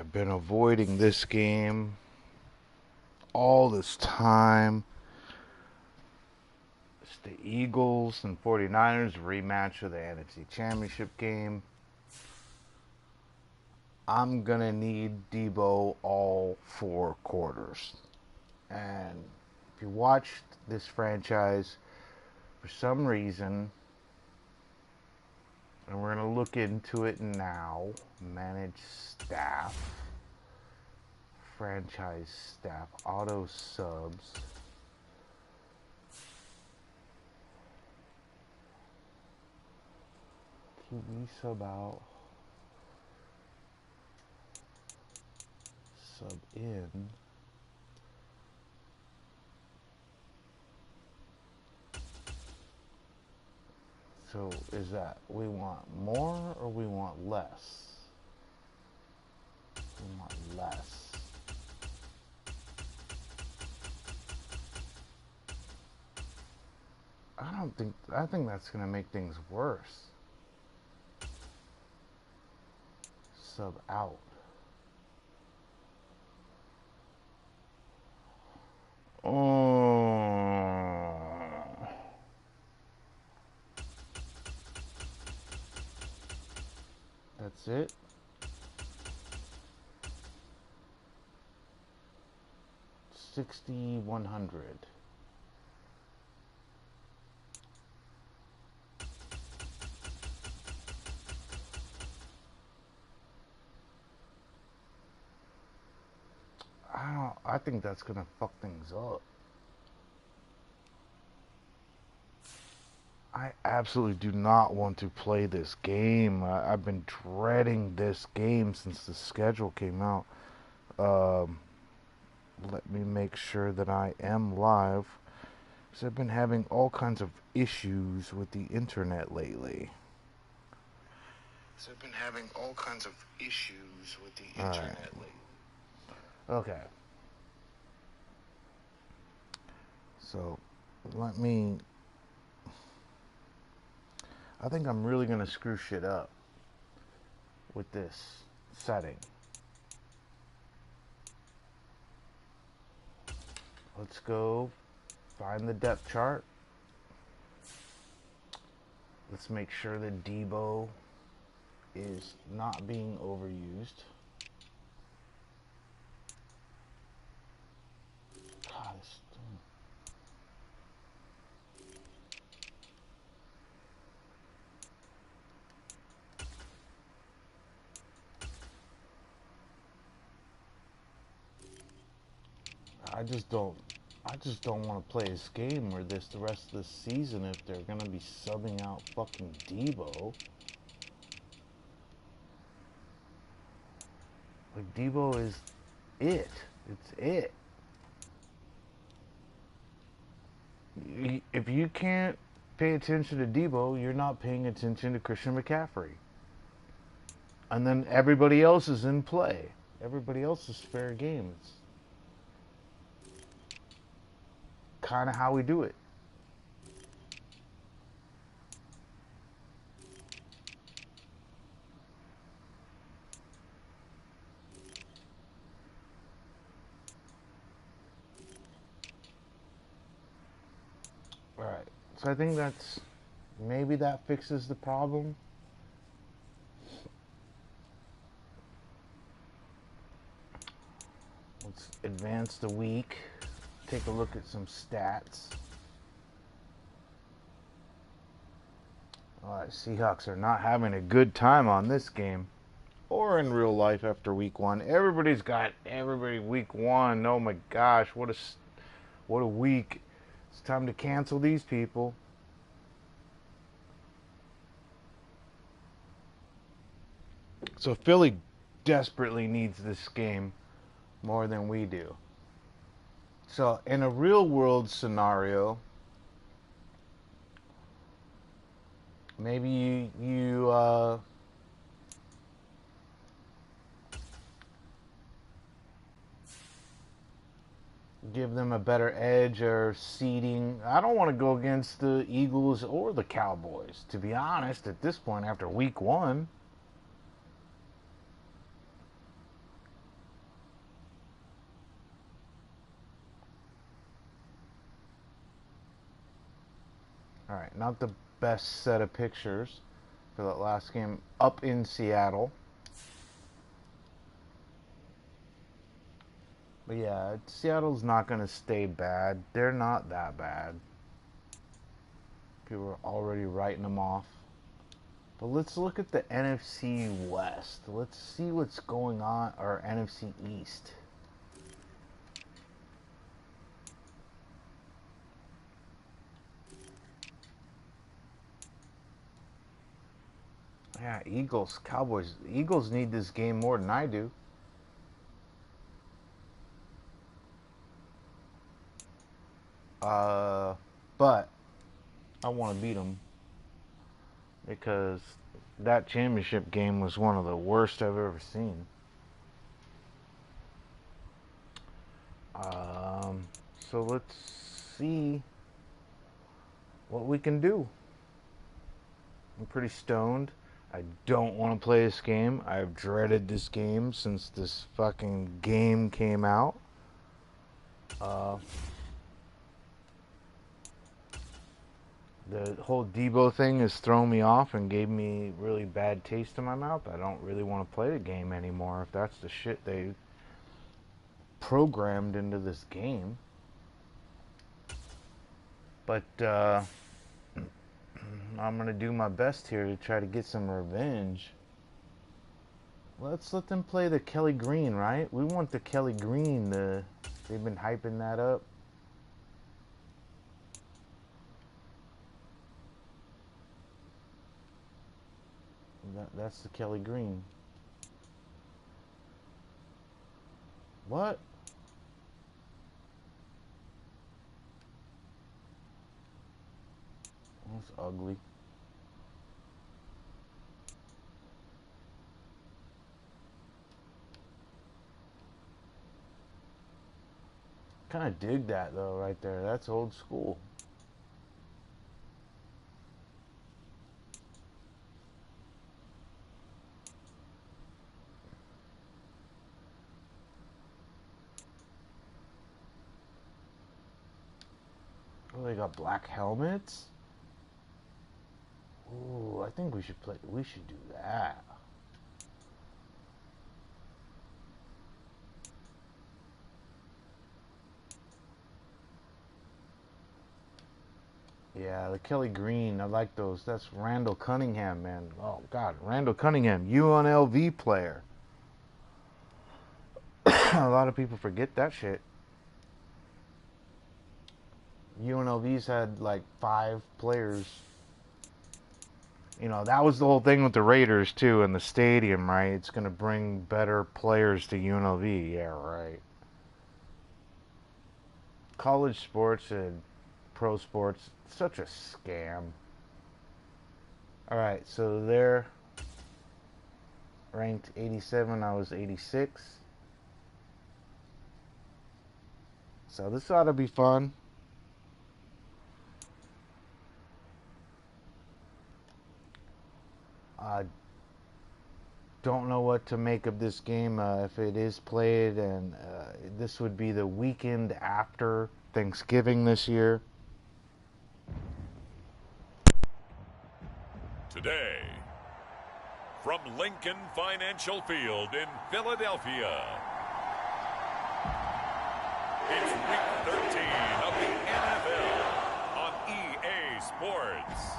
I've been avoiding this game all this time. It's the Eagles and 49ers rematch of the NFC Championship game. I'm going to need Debo all 4 quarters. And if you watched this franchise, for some reason, and we're going to look into it now, manage staff, franchise staff, auto subs. QB sub out, sub in. So is that we want more or we want less? We want less. I think that's going to make things worse. Sub out. Oh. That's it. $6,100. I think that's gonna fuck things up. I absolutely do not want to play this game. I've been dreading this game since the schedule came out. Let me make sure that I am live, because I've been having all kinds of issues with the internet lately. Okay. So, let me... I think I'm really going to screw shit up with this setting. Let's go find the depth chart. Let's make sure that Debo is not being overused. God, I just don't want to play this game where the rest of the season if they're gonna be subbing out fucking Debo. Like, Debo is it. It's it. If you can't pay attention to Debo, you're not paying attention to Christian McCaffrey. And then everybody else is in play. Everybody else is fair game. It's kind of how we do it. Alright, so I think maybe that fixes the problem. Let's advance the week, take a look at some stats. Alright, Seahawks are not having a good time on this game, or in real life after week 1. Everybody week 1. Oh my gosh, what a week. It's time to cancel these people. So Philly desperately needs this game more than we do. So in a real world scenario, maybe you give them a better edge or seeding. I don't want to go against the Eagles or the Cowboys, to be honest, at this point after week 1. Alright, not the best set of pictures for that last game up in Seattle. But yeah, Seattle's not going to stay bad. They're not that bad. People are already writing them off. But let's look at the NFC West. Let's see what's going on, or NFC East. Yeah, Eagles, Cowboys. Eagles need this game more than I do. But I want to beat them because that championship game was one of the worst I've ever seen. So let's see what we can do. I'm pretty stoned. I don't want to play this game. I've dreaded this game since this fucking game came out. The whole Debo thing has thrown me off and gave me really bad taste in my mouth. I don't really want to play the game anymore if that's the shit they programmed into this game. But I'm going to do my best here to try to get some revenge. Let's let them play the Kelly Green, right? We want the Kelly Green. They've been hyping that up. That's the Kelly Green. What? That's ugly. Kind of dig that though, right there. That's old school. Oh, they got black helmets. Ooh, I think we should play. We should do that. Yeah, the Kelly Green. I like those. That's Randall Cunningham, man. Oh God, Randall Cunningham, UNLV player. A lot of people forget that shit. UNLV's had like 5 players. You know, that was the whole thing with the Raiders too, and the stadium, right? It's gonna bring better players to UNLV. Yeah, right. College sports and pro sports, such a scam. All right, so they're ranked 87. I was 86. So this ought to be fun. I don't know what to make of this game if it is played, and this would be the weekend after Thanksgiving this year. Today, from Lincoln Financial Field in Philadelphia, it's Week 13 of the NFL on EA Sports.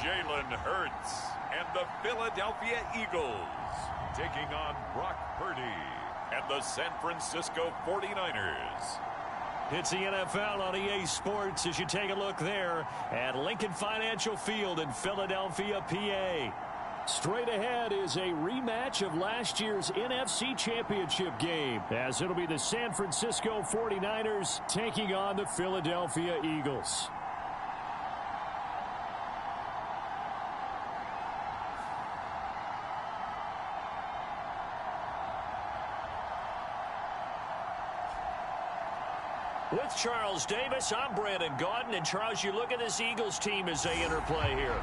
Jalen Hurts and the Philadelphia Eagles taking on Brock Purdy and the San Francisco 49ers. It's the NFL on EA Sports as you take a look there at Lincoln Financial Field in Philadelphia, PA. Straight ahead is a rematch of last year's NFC Championship game, as it'll be the San Francisco 49ers taking on the Philadelphia Eagles. With Charles Davis, I'm Brandon Gaudin. And, Charles, you look at this Eagles team as they interplay here.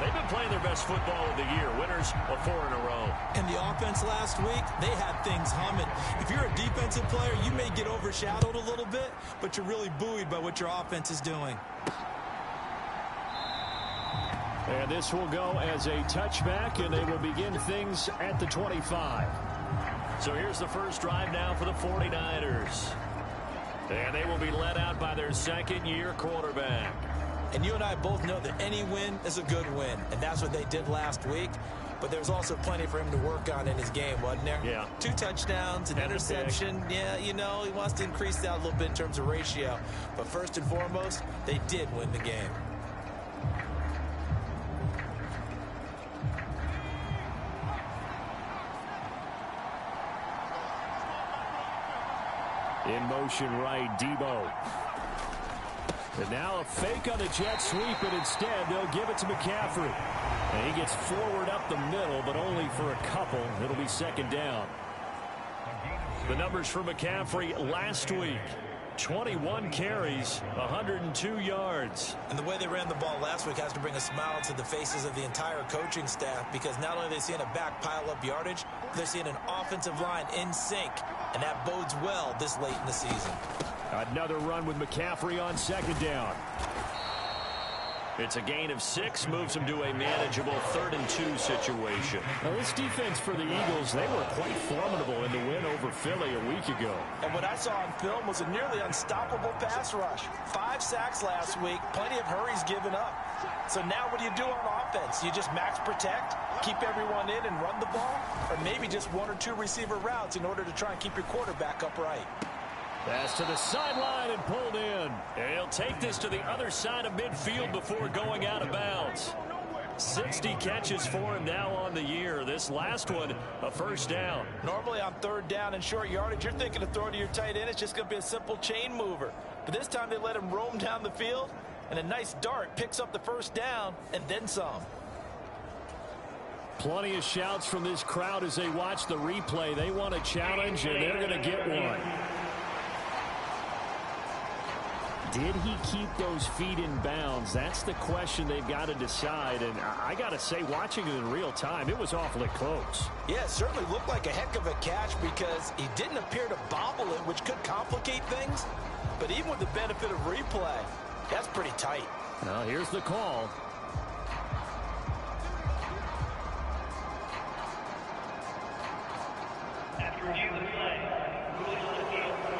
They've been playing their best football of the year, winners of 4 in a row. And the offense last week, they had things humming. If you're a defensive player, you may get overshadowed a little bit, but you're really buoyed by what your offense is doing. And this will go as a touchback, and they will begin things at the 25. So here's the first drive now for the 49ers. And they will be led out by their second-year quarterback. And you and I both know that any win is a good win, and that's what they did last week. But there's also plenty for him to work on in his game, wasn't there? Yeah. 2 touchdowns, an interception. Yeah, you know, he wants to increase that a little bit in terms of ratio. But first and foremost, they did win the game. In motion right, Debo. And now a fake on the jet sweep, and instead they'll give it to McCaffrey. And he gets forward up the middle, but only for a couple. It'll be second down. The numbers for McCaffrey last week. 21 carries, 102 yards. And the way they ran the ball last week has to bring a smile to the faces of the entire coaching staff, because not only are they seeing a back pile up yardage, they're seeing an offensive line in sync, and that bodes well this late in the season. Another run with McCaffrey on second down. It's a gain of 6, moves them to a manageable 3rd and 2 situation. Now, this defense for the Eagles, they were quite formidable in the win over Philly a week ago. And what I saw on film was a nearly unstoppable pass rush. 5 sacks last week, plenty of hurries given up. So now what do you do on offense? You just max protect, keep everyone in and run the ball, or maybe just 1 or 2 receiver routes in order to try and keep your quarterback upright. Pass to the sideline and pulled in. And he'll take this to the other side of midfield before going out of bounds. 60 catches for him now on the year. This last one, a first down. Normally on 3rd down and short yardage, you're thinking of throwing to your tight end. It's just going to be a simple chain mover. But this time they let him roam down the field, and a nice dart picks up the first down and then some. Plenty of shouts from this crowd as they watch the replay. They want a challenge, and they're going to get one. Did he keep those feet in bounds? That's the question they've got to decide. And I got to say, watching it in real time, it was awfully close. Yeah, it certainly looked like a heck of a catch because he didn't appear to bobble it, which could complicate things. But even with the benefit of replay, that's pretty tight. Now, here's the call. After review of the play,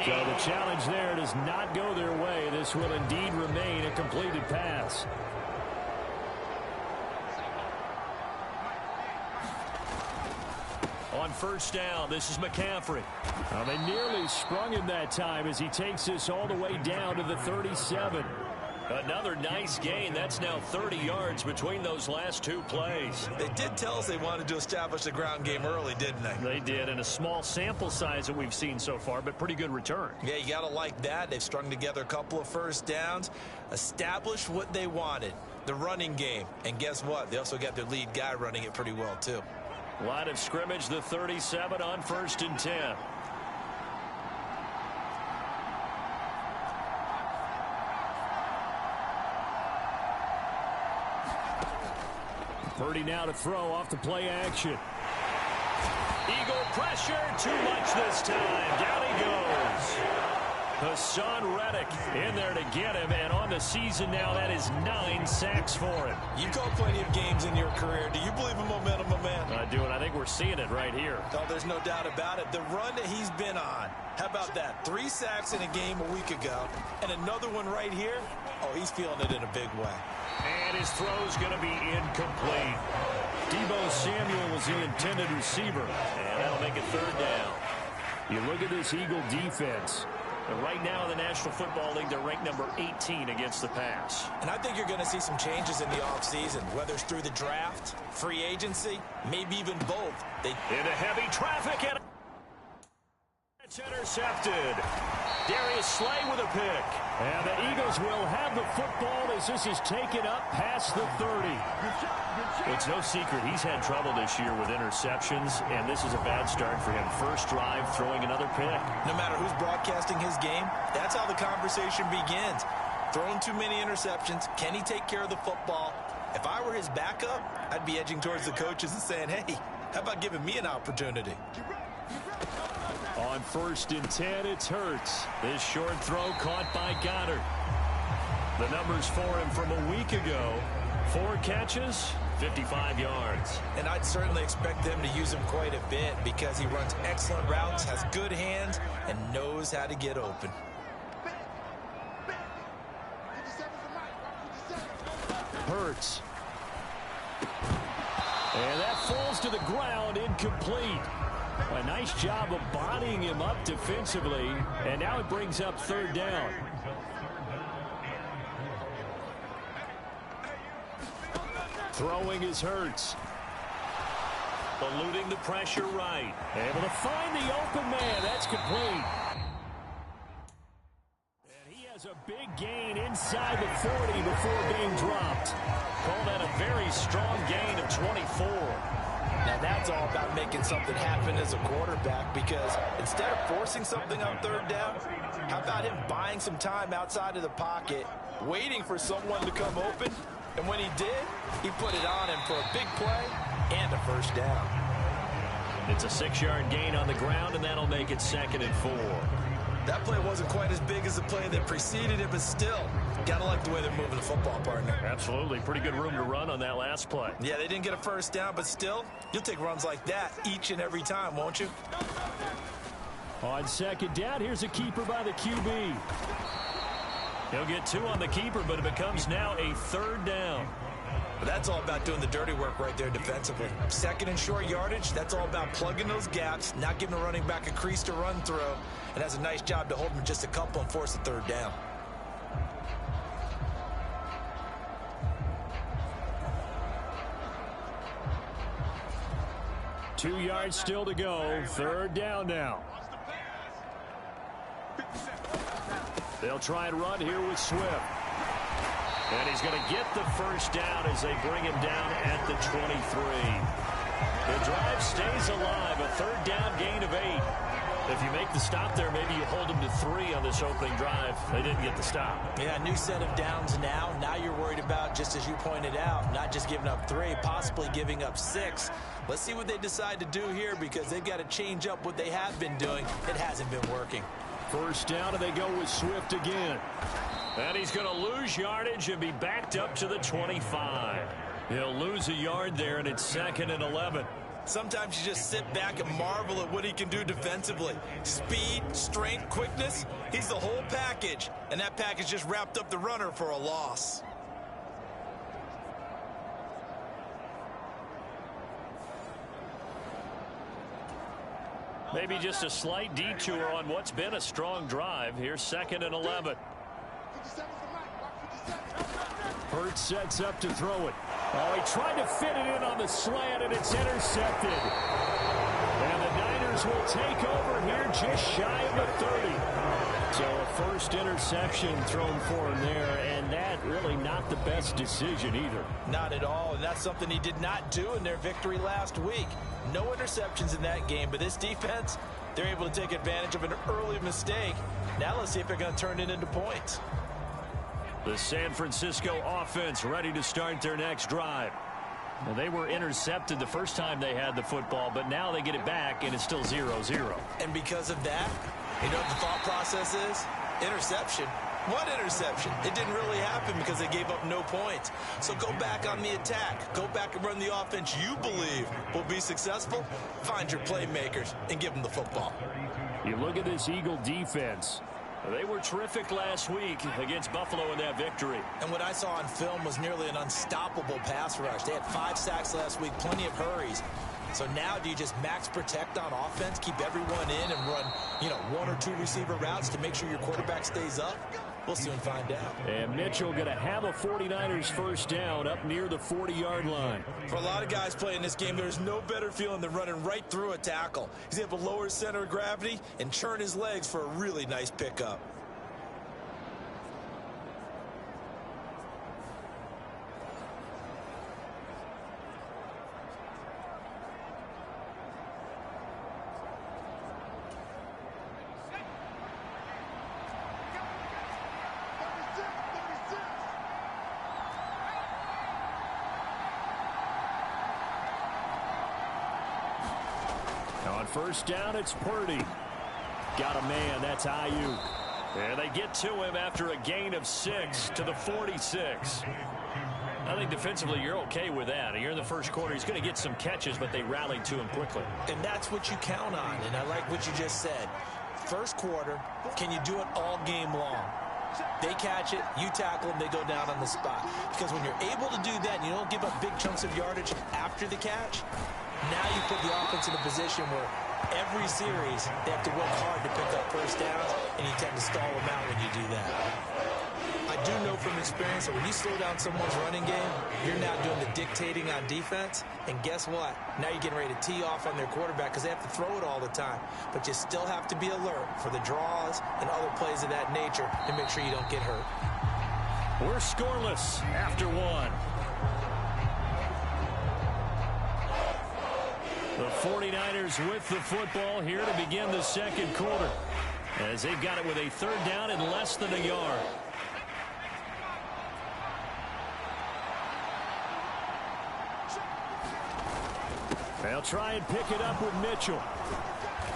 so the challenge there does not go their way. This will indeed remain a completed pass. On first down, this is McCaffrey. Well, they nearly sprung him that time as he takes this all the way down to the 37. Another nice gain. That's now 30 yards between those last 2 plays. They did tell us they wanted to establish the ground game early, didn't they? They did, and a small sample size that we've seen so far, but pretty good return. Yeah, you got to like that. They've strung together a couple of first downs, established what they wanted, the running game. And guess what? They also got their lead guy running it pretty well, too. Line of scrimmage, the 37 on 1st and 10. Purdy now to throw off the play action. Eagle pressure, too much this time. Down he goes. Hassan Reddick in there to get him, and on the season now, that is 9 sacks for him. You called plenty of games in your career. Do you believe in momentum, my man? I do, and I think we're seeing it right here. No, there's no doubt about it. The run that he's been on, how about that? 3 sacks in a game a week ago, and another one right here. Oh, he's feeling it in a big way. And his throw's going to be incomplete. Debo Samuel was the intended receiver, and that'll make it 3rd down. You look at this Eagle defense. And right now in the National Football League, they're ranked number 18 against the pass. And I think you're going to see some changes in the offseason, whether it's through the draft, free agency, maybe even both. Into heavy traffic, and it's intercepted. Darius Slay with a pick. And the Eagles will have the football as this is taken up past the 30. It's no secret he's had trouble this year with interceptions, and this is a bad start for him. First drive, throwing another pick. No matter who's broadcasting his game, that's how the conversation begins. Throwing too many interceptions. Can he take care of the football? If I were his backup, I'd be edging towards the coaches and saying, hey, how about giving me an opportunity? On 1st and 10, it's Hurts. This short throw caught by Goddard. The numbers for him from a week ago: 4 catches, 55 yards. And I'd certainly expect them to use him quite a bit because he runs excellent routes, has good hands, and knows how to get open. Hurts. And that falls to the ground, incomplete. A nice job of bodying him up defensively, and now it brings up 3rd down. Throwing is Hurts. Eluding the pressure right. Able to find the open man. That's complete. And he has a big gain inside the 40 before being dropped. Call that a very strong gain of 24. Now that's all about making something happen as a quarterback, because instead of forcing something on 3rd down, how about him buying some time outside of the pocket, waiting for someone to come open, and when he did, he put it on him for a big play and a 1st down. It's a 6-yard gain on the ground, and that'll make it 2nd and 4. That play wasn't quite as big as the play that preceded it, but still, gotta like the way they're moving the football, partner. Absolutely. Pretty good room to run on that last play. Yeah, they didn't get a 1st down, but still, you'll take runs like that each and every time, won't you? On 2nd down, here's a keeper by the QB. He'll get 2 on the keeper, but it becomes now a 3rd down. But that's all about doing the dirty work right there defensively. 2nd and short yardage, that's all about plugging those gaps, not giving the running back a crease to run through, and has a nice job to hold him just a couple and force a 3rd down. Two yards still to go. 3rd down now. They'll try and run here with Swift. And he's going to get the 1st down as they bring him down at the 23. The drive stays alive. A 3rd down gain of 8. If you make the stop there, maybe you hold them to 3 on this opening drive. They didn't get the stop. Yeah, new set of downs now. Now you're worried about, just as you pointed out, not just giving up 3, possibly giving up 6. Let's see what they decide to do here, because they've got to change up what they have been doing. It hasn't been working. 1st down, and they go with Swift again. And he's going to lose yardage and be backed up to the 25. He'll lose a yard there, and it's 2nd and 11. Sometimes you just sit back and marvel at what he can do defensively. Speed, strength, quickness, he's the whole package. And that package just wrapped up the runner for a loss. Maybe just a slight detour on what's been a strong drive. Here's 2nd and 11. Hurts sets up to throw it. Oh, he tried to fit it in on the slant, and it's intercepted. And the Niners will take over here just shy of the 30. So a 1st interception thrown for him there, and that really not the best decision either. Not at all, and that's something he did not do in their victory last week. No interceptions in that game, but this defense, they're able to take advantage of an early mistake. Now let's see if they're going to turn it into points. The San Francisco offense ready to start their next drive. Well, they were intercepted the first time they had the football, but now they get it back, and it's still 0-0. And because of that, you know what the thought process is? Interception. What interception? It didn't really happen because they gave up no points. So go back on the attack. Go back and run the offense you believe will be successful. Find your playmakers and give them the football. You look at this Eagle defense. They were terrific last week against Buffalo in that victory. And what I saw on film was nearly an unstoppable pass rush. They had 5 sacks last week, plenty of hurries. So now do you just max protect on offense, keep everyone in and run, 1 or 2 receiver routes to make sure your quarterback stays up? We'll soon find out. And Mitchell going to have a 49ers 1st down up near the 40-yard line. For a lot of guys playing this game, there's no better feeling than running right through a tackle. He's able to lower his center of gravity and churn his legs for a really nice pickup. On first down, it's Parody. Got a man, that's Ayuk. And they get to him after a gain of 6 to the 46. I think defensively you're okay with that. You're in the first quarter. He's going to get some catches, but they rallied to him quickly. And that's what you count on, and I like what you just said. First quarter, can you do it all game long? They catch it, you tackle them, they go down on the spot. Because when you're able to do that and you don't give up big chunks of yardage after the catch, now you put the offense in a position where every series they have to work hard to pick up first downs, and you tend to stall them out when you do that. I do know from experience that when you slow down someone's running game, you're now doing the dictating on defense, and guess what? Now you're getting ready to tee off on their quarterback because they have to throw it all the time. But you still have to be alert for the draws and other plays of that nature to make sure you don't get hurt. We're scoreless after one. The 49ers with the football here to begin the second quarter, as they've got it with a third down and less than a yard. They'll try and pick it up with Mitchell.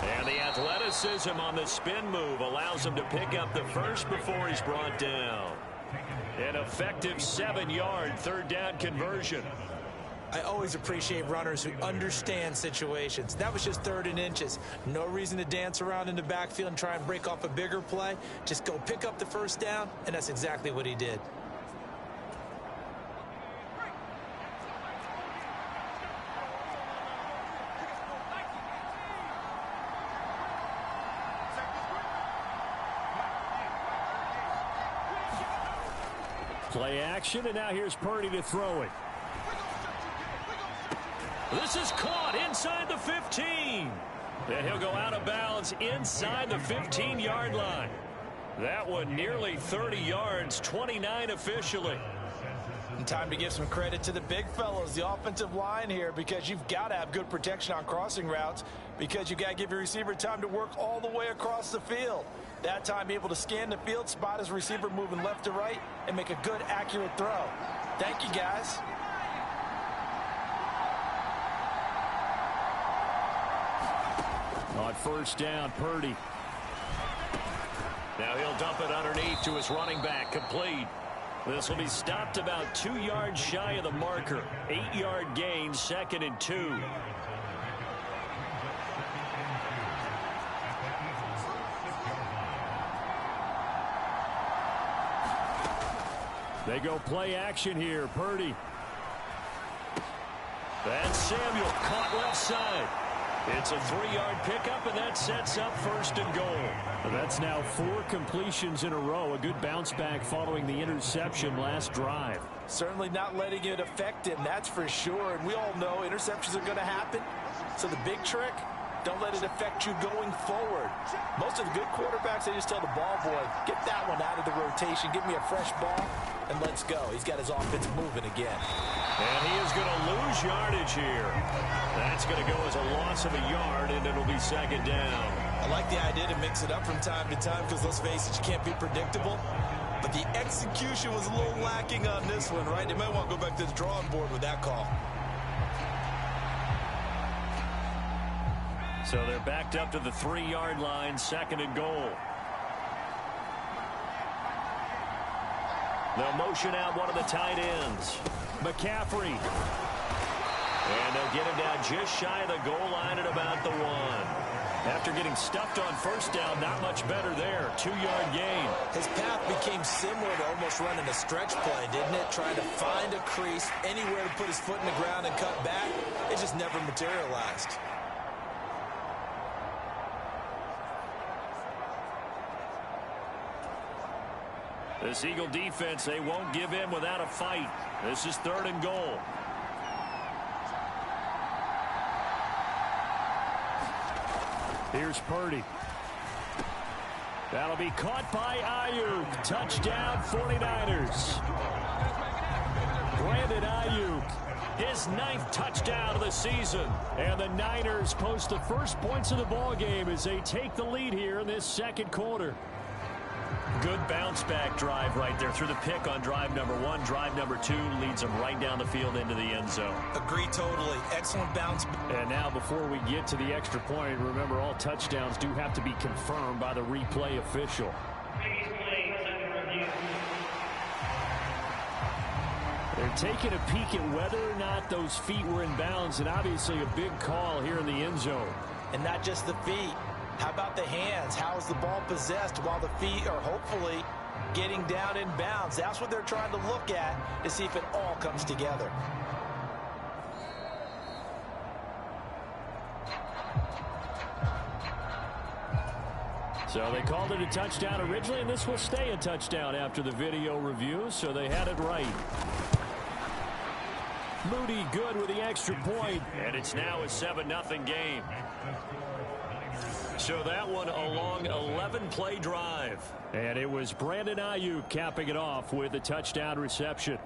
And the athleticism on the spin move allows him to pick up the first before he's brought down. An effective 7-yard third down conversion. I always appreciate runners who understand situations. That was just 3rd and inches. No reason to dance around in the backfield and try and break off a bigger play. Just go pick up the first down, and that's exactly what he did. Play action, and now here's Parody to throw it. This is caught inside the 15. And he'll go out of bounds inside the 15-yard line. That one nearly 30 yards, 29 officially. And time to give some credit to the big fellows, the offensive line here, because you've got to have good protection on crossing routes, because you've got to give your receiver time to work all the way across the field. That time able to scan the field, spot his receiver moving left to right, and make a good, accurate throw. Thank you, guys. On first down, Parody. Now he'll dump it underneath to his running back, complete. This will be stopped about 2 yards shy of the marker. 8-yard gain, 2nd and 2. They go play action here, Parody. And Samuel caught left side. It's a 3-yard pickup, and that sets up 1st and goal. That's now 4 completions in a row. A good bounce back following the interception last drive. Certainly not letting it affect him, that's for sure. And we all know interceptions are going to happen. So the big trick, don't let it affect you going forward. Most of the good quarterbacks, they just tell the ball boy, get that one out of the rotation, give me a fresh ball, and let's go. He's got his offense moving again. And he is going to lose yardage here. That's going to go as a loss of a yard, and it'll be 2nd down. I like the idea to mix it up from time to time because, let's face it, you can't be predictable. But the execution was a little lacking on this one, right? They might want to go back to the drawing board with that call. So they're backed up to the 3-yard line, 2nd and goal. They'll motion out one of the tight ends, McCaffrey. And they'll get him down just shy of the goal line at about the 1. After getting stuffed on first down, not much better there. 2-yard gain. His path became similar to almost running a stretch play, didn't it? Trying to find a crease, anywhere to put his foot in the ground and cut back. It just never materialized. This Eagle defense, they won't give in without a fight. This is 3rd and goal. Here's Parody. That'll be caught by Ayuk. Touchdown, 49ers. Brandon Ayuk, his 9th touchdown of the season. And the Niners post the first points of the ball game as they take the lead here in this second quarter. Good bounce-back drive right there through the pick on drive number 1. Drive number 2 leads them right down the field into the end zone. Agree totally. Excellent bounce. And now before we get to the extra point, remember all touchdowns do have to be confirmed by the replay official. They're taking a peek at whether or not those feet were in bounds, and obviously a big call here in the end zone. And not just the feet. How about the hands? How is the ball possessed while the feet are hopefully getting down in bounds? That's what they're trying to look at to see if it all comes together. So they called it a touchdown originally, and this will stay a touchdown after the video review, so they had it right. Moody good with the extra point, and it's now a 7-0 game. So that one a long 11-play drive. And it was Brandon Ayuk capping it off with a touchdown reception.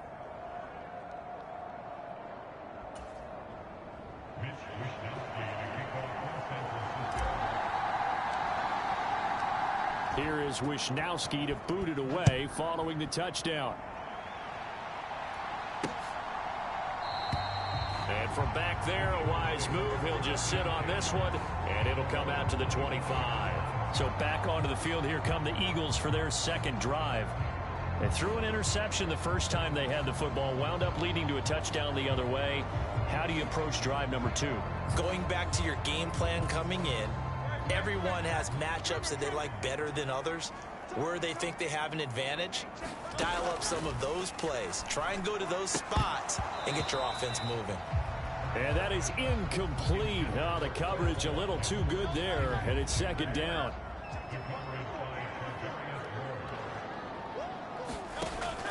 Here is Wisnowski to boot it away following the touchdown. And from back there, a wise move. He'll just sit on this one, and it'll come out to the 25. So back onto the field, here come the Eagles for their second drive. They threw an interception the first time they had the football, wound up leading to a touchdown the other way. How do you approach drive number 2? Going back to your game plan coming in, everyone has matchups that they like better than others. Where they think they have an advantage, dial up some of those plays. Try and go to those spots and get your offense moving. And that is incomplete. Oh, the coverage a little too good there, and it's second down.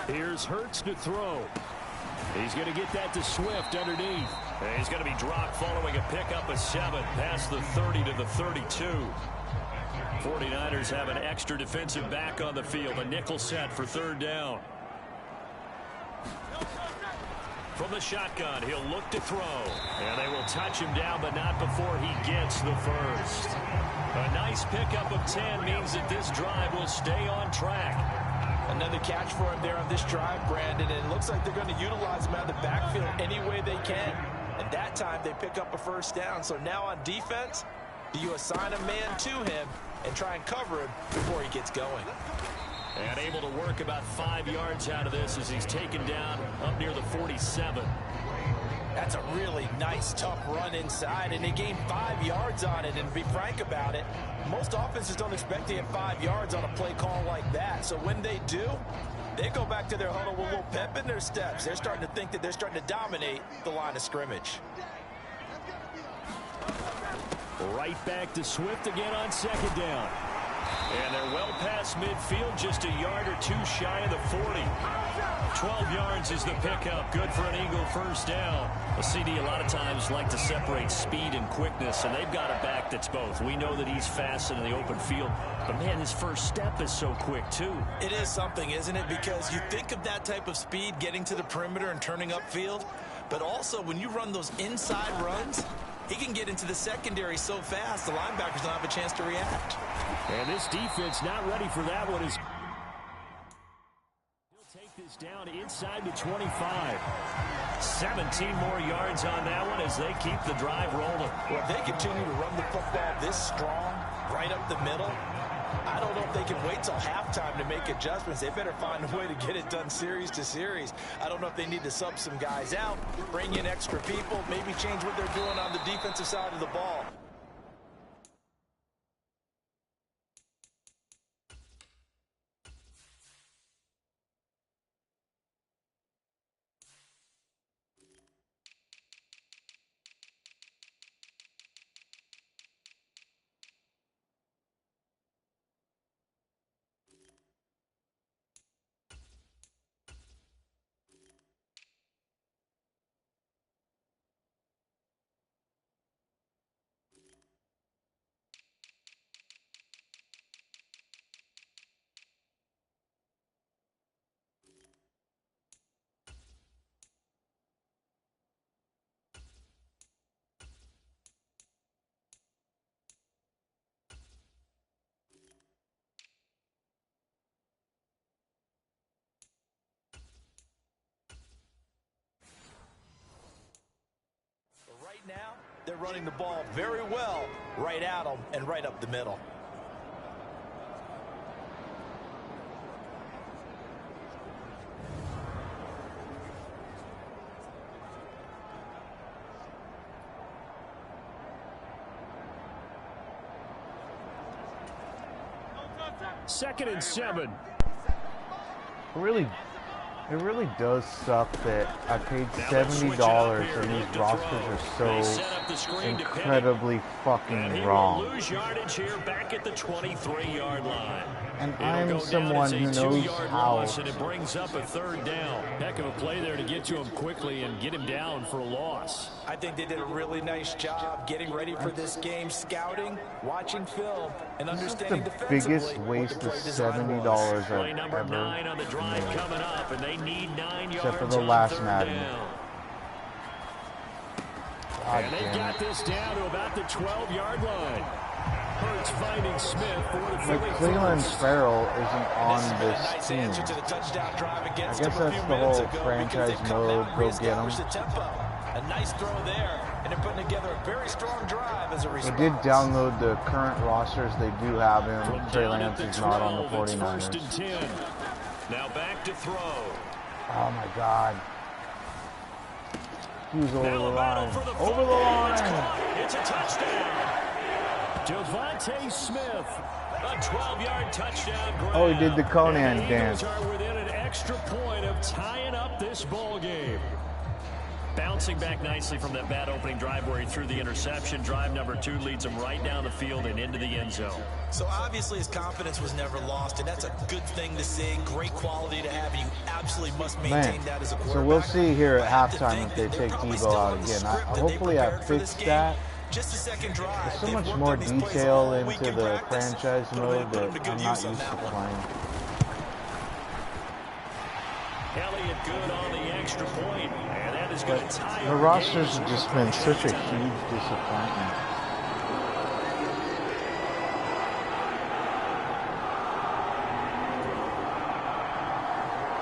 Here's Hurts to throw. He's going to get that to Swift underneath. And he's going to be dropped following a pickup of 7 past the 30 to the 32. 49ers have an extra defensive back on the field. A nickel set for third down. From the shotgun, he'll look to throw. And they will touch him down, but not before he gets the first. A nice pickup of 10 means that this drive will stay on track. Another catch for him there on this drive, Brandon. And it looks like they're going to utilize him out of the backfield any way they can. And that time they pick up a first down. So now on defense, do you assign a man to him and try and cover him before he gets going? And able to work about 5 yards out of this as he's taken down up near the 47. That's a really nice, tough run inside, and they gained 5 yards on it. And to be frank about it, most offenses don't expect to get 5 yards on a play call like that. So when they do, they go back to their huddle with a little pep in their steps. They're starting to think that they're starting to dominate the line of scrimmage. Right back to Swift again on second down. And they're well past midfield, just a yard or 2 shy of the 40. 12 yards is the pickup. Good for an Eagle first down. A CD a lot of times like to separate speed and quickness, and they've got a back that's both. We know that he's fast in the open field, but man, his first step is so quick too. It is something, isn't it? Because you think of that type of speed getting to the perimeter and turning upfield, but also when you run those inside runs, he can get into the secondary so fast, the linebackers don't have a chance to react. And this defense not ready for that one. He'll take this down inside the 25. 17 more yards on that one as they keep the drive rolling. Well, if they continue to run the football this strong, right up the middle, I don't know if they can wait till halftime to make adjustments. They better find a way to get it done series to series. I don't know if they need to sub some guys out, bring in extra people, maybe change what they're doing on the defensive side of the ball. running the ball very well right at them and right up the middle. Second and 7. It really does suck that I paid $70 and these rosters are so incredibly fucking wrong. Lose yardage here back at the 23-yard line. And I'm someone who knows how. And it brings up a third down. Heck of a play there to get to him quickly and get him down for a loss. I think they did a really nice job getting ready for this game, scouting, watching film, and understanding defensively. This is the biggest waste of $70 I've Play number ever 9 on the drive made. coming up, and they need 9 yards. Except for the last on Madden. down. God And they damn got it. this down to about the 12-yard line. Hurts finding Smith for the Like Cleveland Farrell isn't on this team. Answer to the touchdown drive I against guess them a that's few the minutes whole ago franchise because they've come mode, out and go get 'em. reestablished the tempo. A nice throw there, and they're putting together a very strong drive as a I response. did download the current rosters. They do have him. From Trey down at Lance the is not on the 12, it's first 49ers. and 10. Now back to throw. Oh my God. He was over the Now a battle line. for the Over the football. It's line. caught. It's a touchdown. Devontae Smith, a 12-yard touchdown grab. Oh, he did the Conan And the Eagles dance. are within an extra point of tying up this ball game. Bouncing back nicely from that bad opening drive where he threw the interception. Drive number 2 leads him right down the field and into the end zone. So obviously his confidence was never lost, and that's a good thing to see. Great quality to have. You absolutely must maintain Man, that as a quarterback. so we'll see here at I have to halftime think if they that they're take probably Debo still out in the again. script that they Hopefully I prepared for this fixed game. that. Just a second drive. There's so They've much worked more on these plays detail all into week in the practice. franchise Put 'em in- mode put 'em that to good I'm not use on used to that one. playing. Elliott good on the extra point, and that is going But to tie the up rosters game. have just been such a huge disappointment.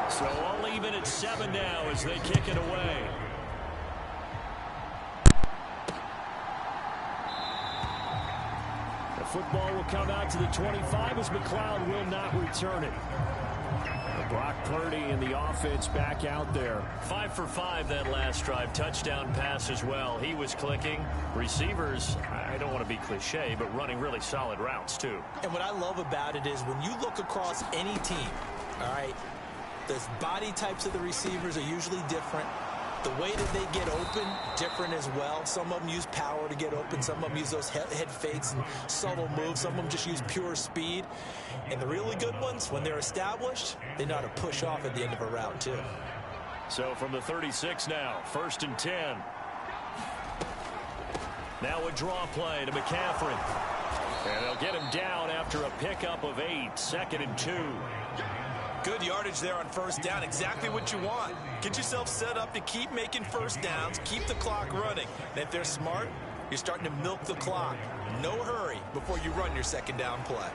So all even at 7 now as they kick it away. The football will come out to the 25 as McLeod will not return it. Brock Purdy and the offense back out there. 5 for 5 that last drive. Touchdown pass as well. He was clicking. Receivers, I don't want to be cliche, but running really solid routes too. And what I love about it is when you look across any team, all right, the body types of the receivers are usually different. The way that they get open, different as well. Some of them use power to get open. Some of them use those head fakes and subtle moves. Some of them just use pure speed. And the really good ones, when they're established, they know how to push off at the end of a route too. So from the 36 now, 1st and 10. Now a draw play to McCaffrey. And they'll get him down after a pickup of 8. 2nd and 2. Good yardage there on first down. Exactly what you want. Get yourself set up to keep making first downs, keep the clock running. And if they're smart, you're starting to milk the clock. No hurry before you run your second down play.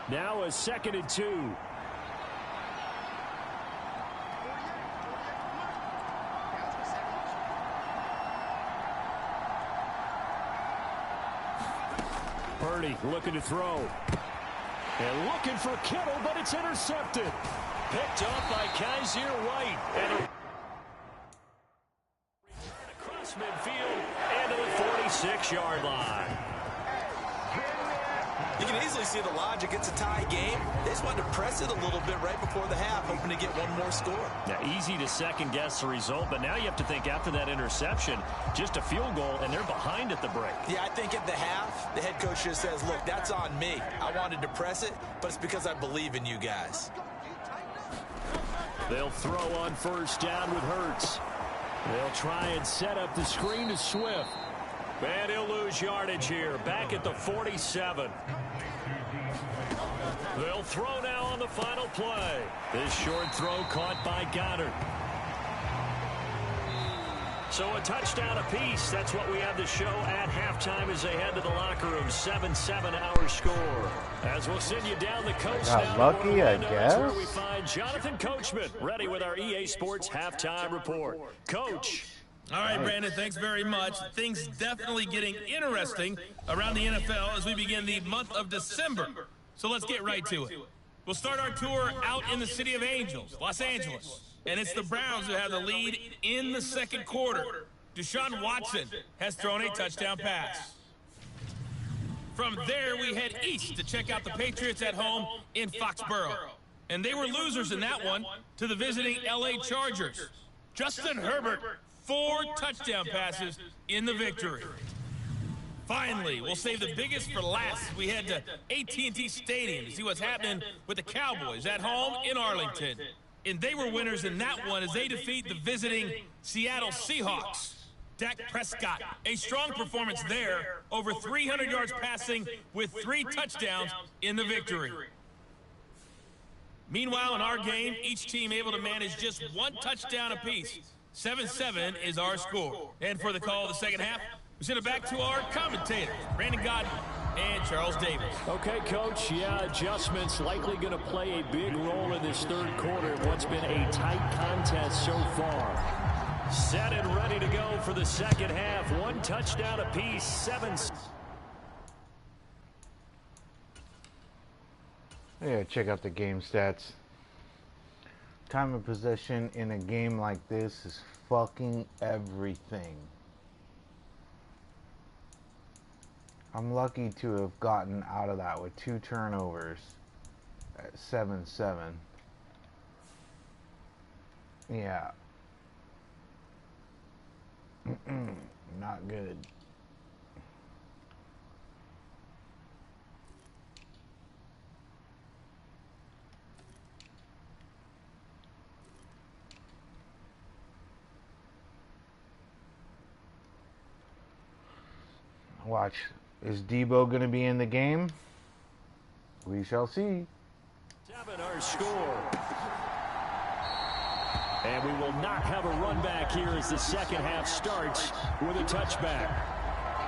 Now a 2nd and 2. Purdy looking to throw. And looking for Kittle, but it's intercepted. Picked up by Kaiser White. And a return across midfield and to the 46-yard line. You can easily see the logic. It's a tie game. They just wanted to press it a little bit right before the half, hoping to get one more score. Now, easy to second-guess the result, but now you have to think after that interception, just a field goal, and they're behind at the break. Yeah, I think at the half, the head coach just says, look, that's on me. I wanted to press it, but it's because I believe in you guys. They'll throw on first down with Hurts. They'll try and set up the screen to Swift. And he'll lose yardage here, back at the 47. They'll throw now on the final play. This short throw caught by Goddard. So a touchdown apiece. That's what we have to show at halftime as they head to the locker room. 7-7 our score. As we'll send you down the coast Got now. lucky, I That's where guess. we find Jonathan Coachman ready with our EA Sports halftime report. Coach. All right, Brandon, thanks very much. Things definitely getting interesting around the NFL as we begin the month of December. So let's get right to it. We'll start our tour out in the City of Angels, Los Angeles. And it's the Browns who have the lead in the second quarter. Deshaun Watson has thrown a touchdown pass. From there, we head east to check out the Patriots at home in Foxborough. And they were losers in that one to the visiting LA Chargers. Justin Herbert, 4 touchdown passes in the victory. Finally, we'll save the biggest for last. We head to AT&T Stadium to see what's happening with the Cowboys at home in Arlington. And they were winners in that one as they defeat the visiting Seattle Seahawks. Dak Prescott, a strong performance there, over 300 yards passing with 3 touchdowns in the victory. Meanwhile, in our game, each team able to manage just 1 touchdown apiece. 7-7 is our score. And for the call of the second half, we send it back to our commentators, Brandon Godden and Charles Davis. Okay, Coach, yeah, adjustments likely going to play a big role in this third quarter in what's been a tight contest so far. Set and ready to go for the second half. 1 touchdown apiece, 7. Yeah, check out the game stats. Time of possession in a game like this is fucking everything. I'm lucky to have gotten out of that with 2 turnovers at 7-7. Yeah. Not good. Watch. Is Debo going to be in the game? We shall see. 7 our score. And we will not have a run back here as the second half starts with a touchback.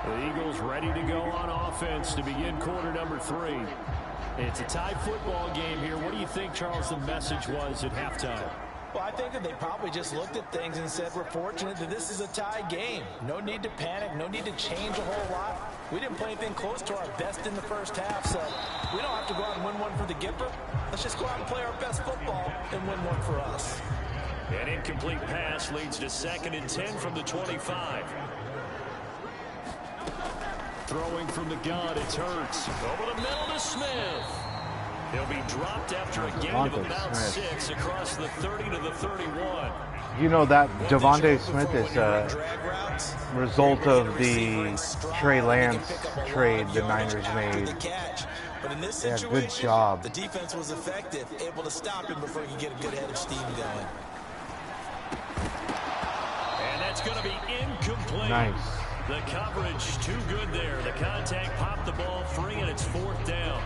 The Eagles ready to go on offense to begin quarter number 3. It's a tie football game here. What do you think, Charles, the message was at halftime? Well, I think that they probably just looked at things and said, we're fortunate that this is a tie game. No need to panic, no need to change a whole lot. We didn't play anything close to our best in the first half, so we don't have to go out and win one for the Gipper. Let's just go out and play our best football and win one for us. An incomplete pass leads to 2nd and 10 from the 25. Throwing from the gun, it's Hurts. Over the middle to Smith. He'll be dropped after a gain of about 6 across the 30 to the 31. You know that Devontae Smith is a result of the Trey Lance trade the Niners made. But in this Yeah, situation, good job. the defense was effective, able to stop him before he could get a good head of steam going. And that's going to be incomplete. Nice. The coverage too good there. The contact popped the ball free, and it's 4th down.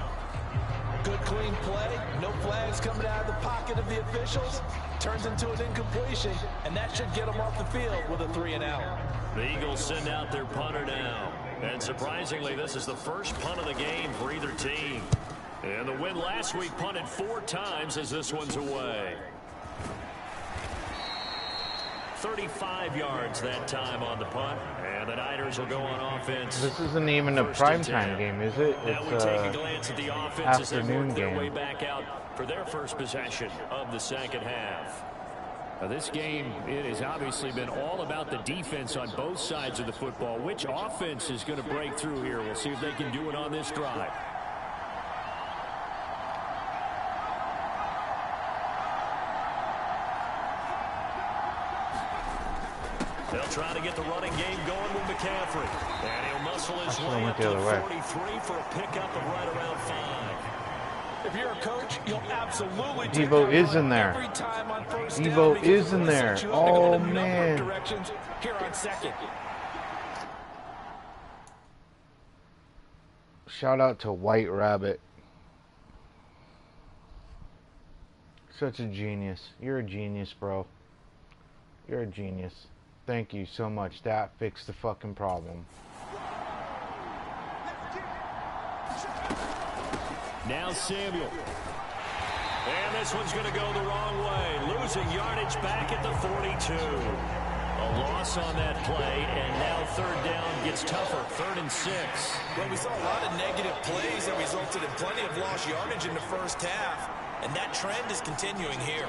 Good clean play, no flags coming out of the pocket of the officials. Turns into an incompletion, and that should get them off the field with a 3 and out. The Eagles send out their punter now. And surprisingly, this is the first punt of the game for either team. And the win last week punted 4 times as this one's away. 35 yards that time on the punt. And the Niners will go on offense. This isn't even a primetime game, is it? Now we It's take a glance at the offense as they afternoon work their game. way back out for their first possession of the second half. Now this game, it has obviously been all about the defense on both sides of the football. Which offense is going to break through here? We'll see if they can do it on this drive. They'll try to get the running game going with McCaffrey. And he'll muscle his way up to the 43 for a pickup of right around 5. If you're a coach, you'll absolutely Debo is in there. every time on first Debo down is in there. Oh, man. Directions here on second. Shout out to White Rabbit. Such a genius. You're a genius, bro. You're a genius. Thank you so much. That fixed the fucking problem. Now Samuel. And this one's going to go the wrong way. Losing yardage back at the 42. A loss on that play, and now third down gets tougher. 3rd and 6. Well, we saw a lot of negative plays that resulted in plenty of lost yardage in the first half, and that trend is continuing here.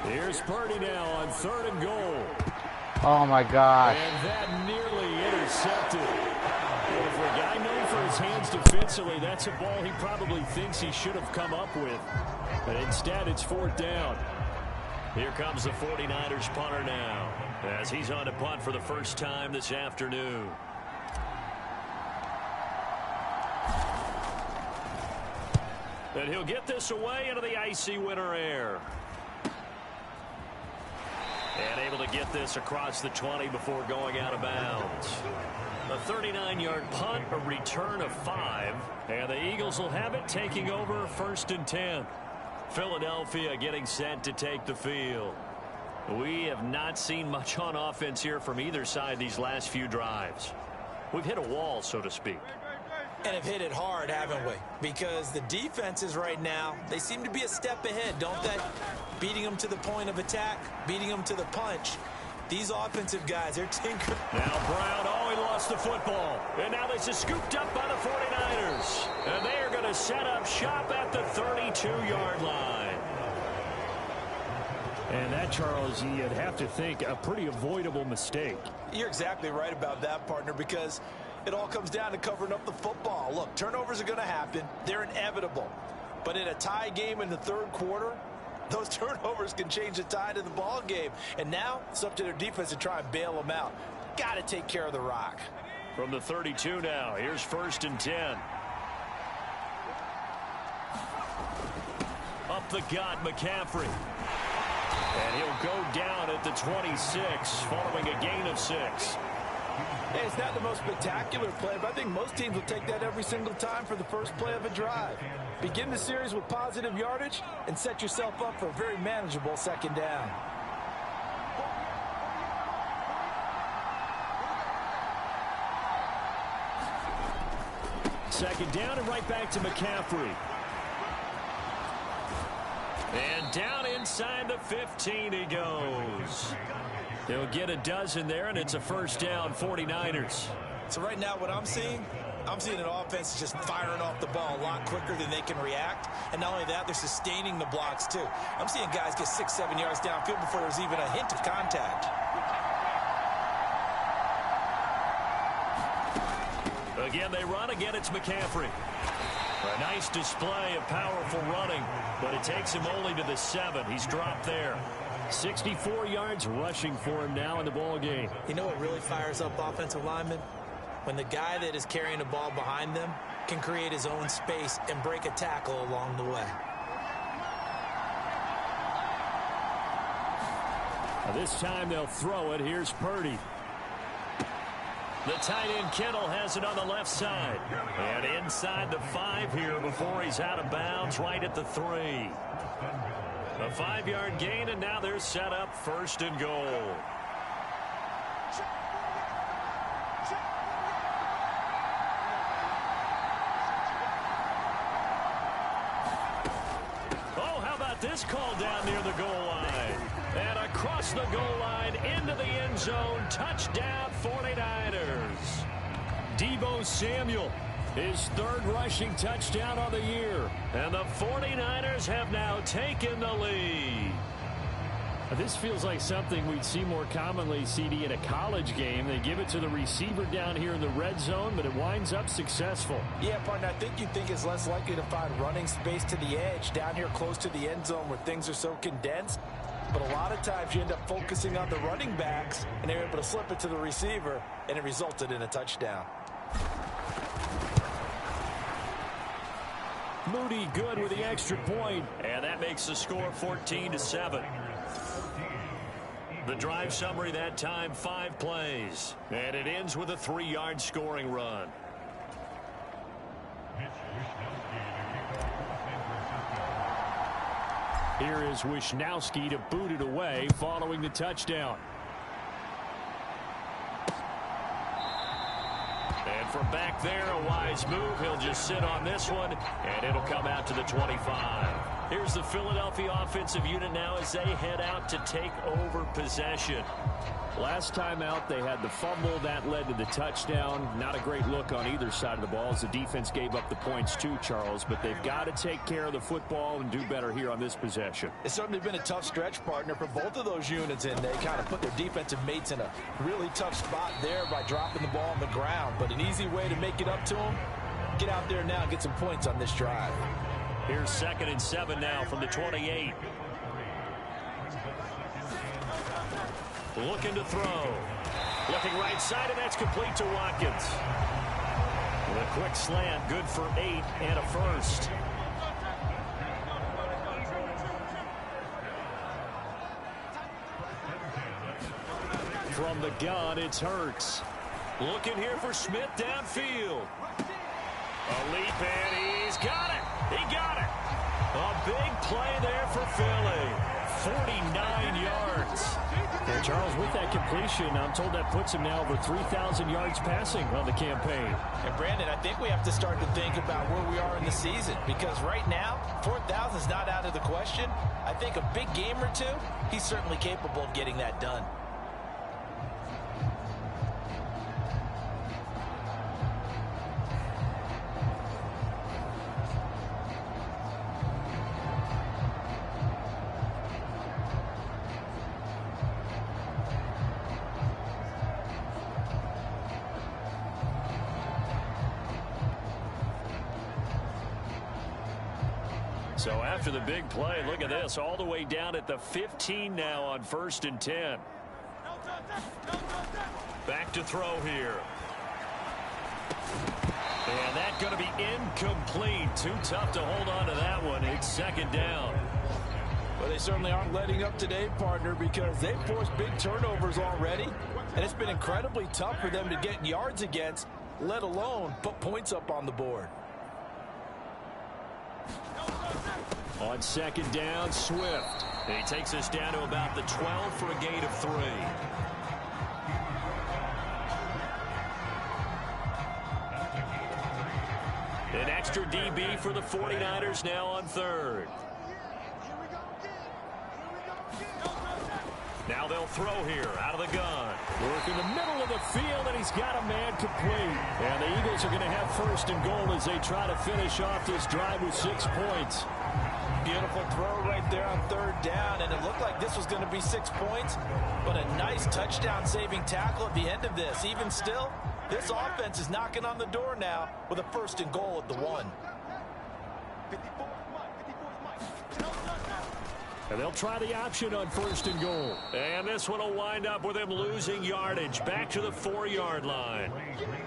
Here's Parody now on 3rd and goal. Oh my gosh. And that nearly intercepted. Well, for a guy known for his hands defensively, that's a ball he probably thinks he should have come up with. But instead, it's 4th down. Here comes the 49ers punter now, as he's on to punt for the first time this afternoon. And he'll get this away into the icy winter air. And able to get this across the 20 before going out of bounds. A 39-yard punt, a return of 5. And the Eagles will have it, taking over 1st and 10. Philadelphia getting set to take the field. We have not seen much on offense here from either side these last few drives. We've hit a wall, so to speak. And have hit it hard, haven't we? Because the defenses right now, they seem to be a step ahead, don't they? Beating them to the point of attack, beating them to the punch. These offensive guys, they're tinkering. Now Brown, oh, he lost the football. And now this is scooped up by the 49ers. And they are going to set up shop at the 32-yard line. And that, Charles, you'd have to think a pretty avoidable mistake. You're exactly right about that, partner, because it all comes down to covering up the football. Look, turnovers are going to happen. They're inevitable. But in a tie game in the 3rd quarter, those turnovers can change the tide of the ball game. And now it's up to their defense to try and bail them out. Got to take care of the rock. From the 32 now, here's 1st and 10. Up the gut, McCaffrey. And he'll go down at the 26 following a gain of 6. Hey, it's not the most spectacular play, but I think most teams will take that every single time for the first play of a drive. Begin the series with positive yardage and set yourself up for a very manageable 2nd down. Second down and right back to McCaffrey. And down inside the 15 he goes. They'll get a dozen there, and it's a 1st down, 49ers. So right now what I'm seeing an offense just firing off the ball a lot quicker than they can react. And not only that, they're sustaining the blocks too. I'm seeing guys get 6-7 yards downfield before there's even a hint of contact. Again, they run. Again, it's McCaffrey. A nice display of powerful running, but it takes him only to the 7. He's dropped there. 64 yards rushing for him now in the ball game. You know what really fires up offensive linemen? When the guy that is carrying the ball behind them can create his own space and break a tackle along the way. Now this time they'll throw it. Here's Parody. The tight end Kittle has it on the left side. And inside the 5 here before he's out of bounds, right at the 3. A 5-yard gain, and now they're set up 1st and goal. Oh, how about this call down near the goal line? And across the goal line into the end zone. Touchdown 49ers. Deebo Samuel, his 3rd rushing touchdown of the year. And the 49ers have now taken the lead. This feels like something we'd see more commonly, CD, in a college game. They give it to the receiver down here in the red zone, but it winds up successful. Yeah, partner, I think you'd think it's less likely to find running space to the edge down here close to the end zone where things are so condensed. But a lot of times you end up focusing on the running backs, and they're able to slip it to the receiver, and it resulted in a touchdown. Moody good with the extra point, and that makes the score 14-7. The drive summary that time, 5 plays, and it ends with a 3-yard scoring run. Here is Wishnowski to boot it away following the touchdown. And from back there, a wise move. He'll just sit on this one, and it'll come out to the 25. Here's the Philadelphia offensive unit now as they head out to take over possession. Last time out, they had the fumble. That led to the touchdown. Not a great look on either side of the ball as the defense gave up the points too, Charles. But they've got to take care of the football and do better here on this possession. It's certainly been a tough stretch, partner, for both of those units, and they kind of put their defensive mates in a really tough spot there by dropping the ball on the ground. But an easy way to make it up to them, get out there now and get some points on this drive. Here's 2nd and 7 now from the 28. Looking to throw. Looking right side, and that's complete to Watkins. With a quick slant, good for 8 and a first. From the gun, it's Hurts. Looking here for Smith downfield. A leap, and he's got it. He got it. A big play there for Philly. 49 yards. And Charles, with that completion, I'm told that puts him now over 3,000 yards passing on the campaign. And Brandon, I think we have to start to think about where we are in the season, because right now, 4,000 is not out of the question. I think a big game or two, he's certainly capable of getting that done. So after the big play, look at this, all the way down at the 15 now on 1st and 10. Back to throw here. And that's going to be incomplete. Too tough to hold on to that one. It's 2nd down. Well, they certainly aren't letting up today, partner, because they've forced big turnovers already. And it's been incredibly tough for them to get yards against, let alone put points up on the board. On 2nd down, Swift. And he takes us down to about the 12 for a gain of 3. An extra DB for the 49ers now on 3rd. Now they'll throw here out of the gun. Work in the middle of the field, and he's got a man complete. And the Eagles are going to have 1st and goal as they try to finish off this drive with 6 points. Beautiful throw right there on 3rd down, and it looked like this was going to be 6 points, but a nice touchdown-saving tackle at the end of this. Even still, this offense is knocking on the door now with a 1st and goal at the 1. And they'll try the option on 1st and goal. And this one will wind up with him losing yardage back to the 4-yard line.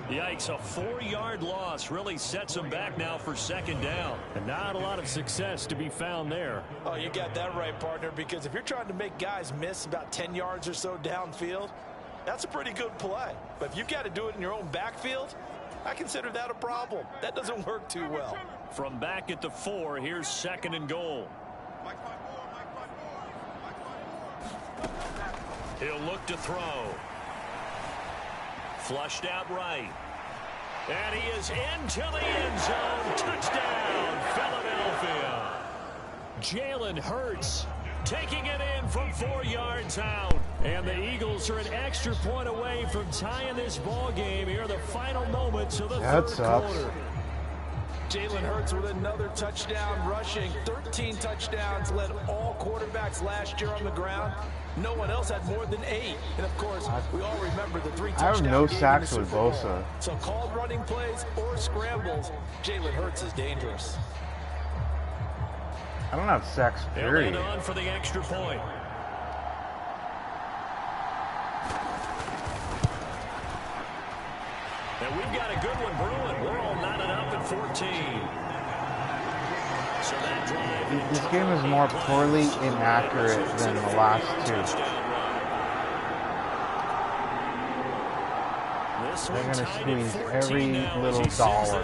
Yikes, a 4-yard loss really sets him back now for 2nd down. And not a lot of success to be found there. Oh, you got that right, partner, because if you're trying to make guys miss about 10 yards or so downfield, that's a pretty good play. But if you've got to do it in your own backfield, I consider that a problem. That doesn't work too well. From back at the 4, here's 2nd and goal. He'll look to throw. Flushed out right. And he is into the end zone. Touchdown, Philadelphia. Jalen Hurts taking it in from 4 yards out. And the Eagles are an extra point away from tying this ball game here, the final moments of the third quarter. Jalen Hurts with another touchdown rushing. 13 touchdowns, led all quarterbacks last year on the ground. No one else had more than 8. And, of course, we all remember the 3 touchdowns. I have no sacks with Bosa. So called running plays or scrambles, Jalen Hurts is dangerous. I don't have sacks, period. They'll on for the extra point. And we've got a good one brewing. We're all knotted up at 14. So that drive, this game is more poorly inaccurate than the last 2. They're going to squeeze every little dollar.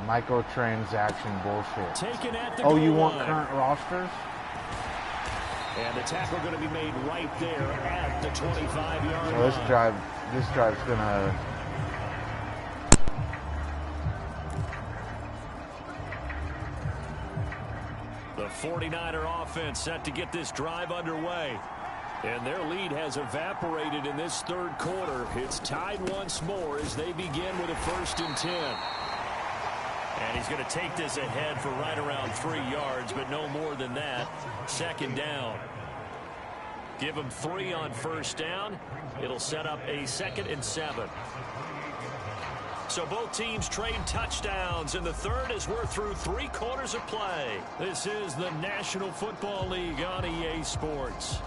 Like microtransaction bullshit. Oh, you want current rosters? And the tackle going to be made right there at the 25-yard line. So this drive's going to 49er offense set to get this drive underway. And their lead has evaporated in this third quarter. It's tied once more as they begin with a 1st and 10. And he's going to take this ahead for right around 3 yards, but no more than that. 2nd down. Give him 3 on 1st down. It'll set up a 2nd and 7. So both teams trade touchdowns in the third as we're through 3 quarters of play. This is the National Football League on EA Sports.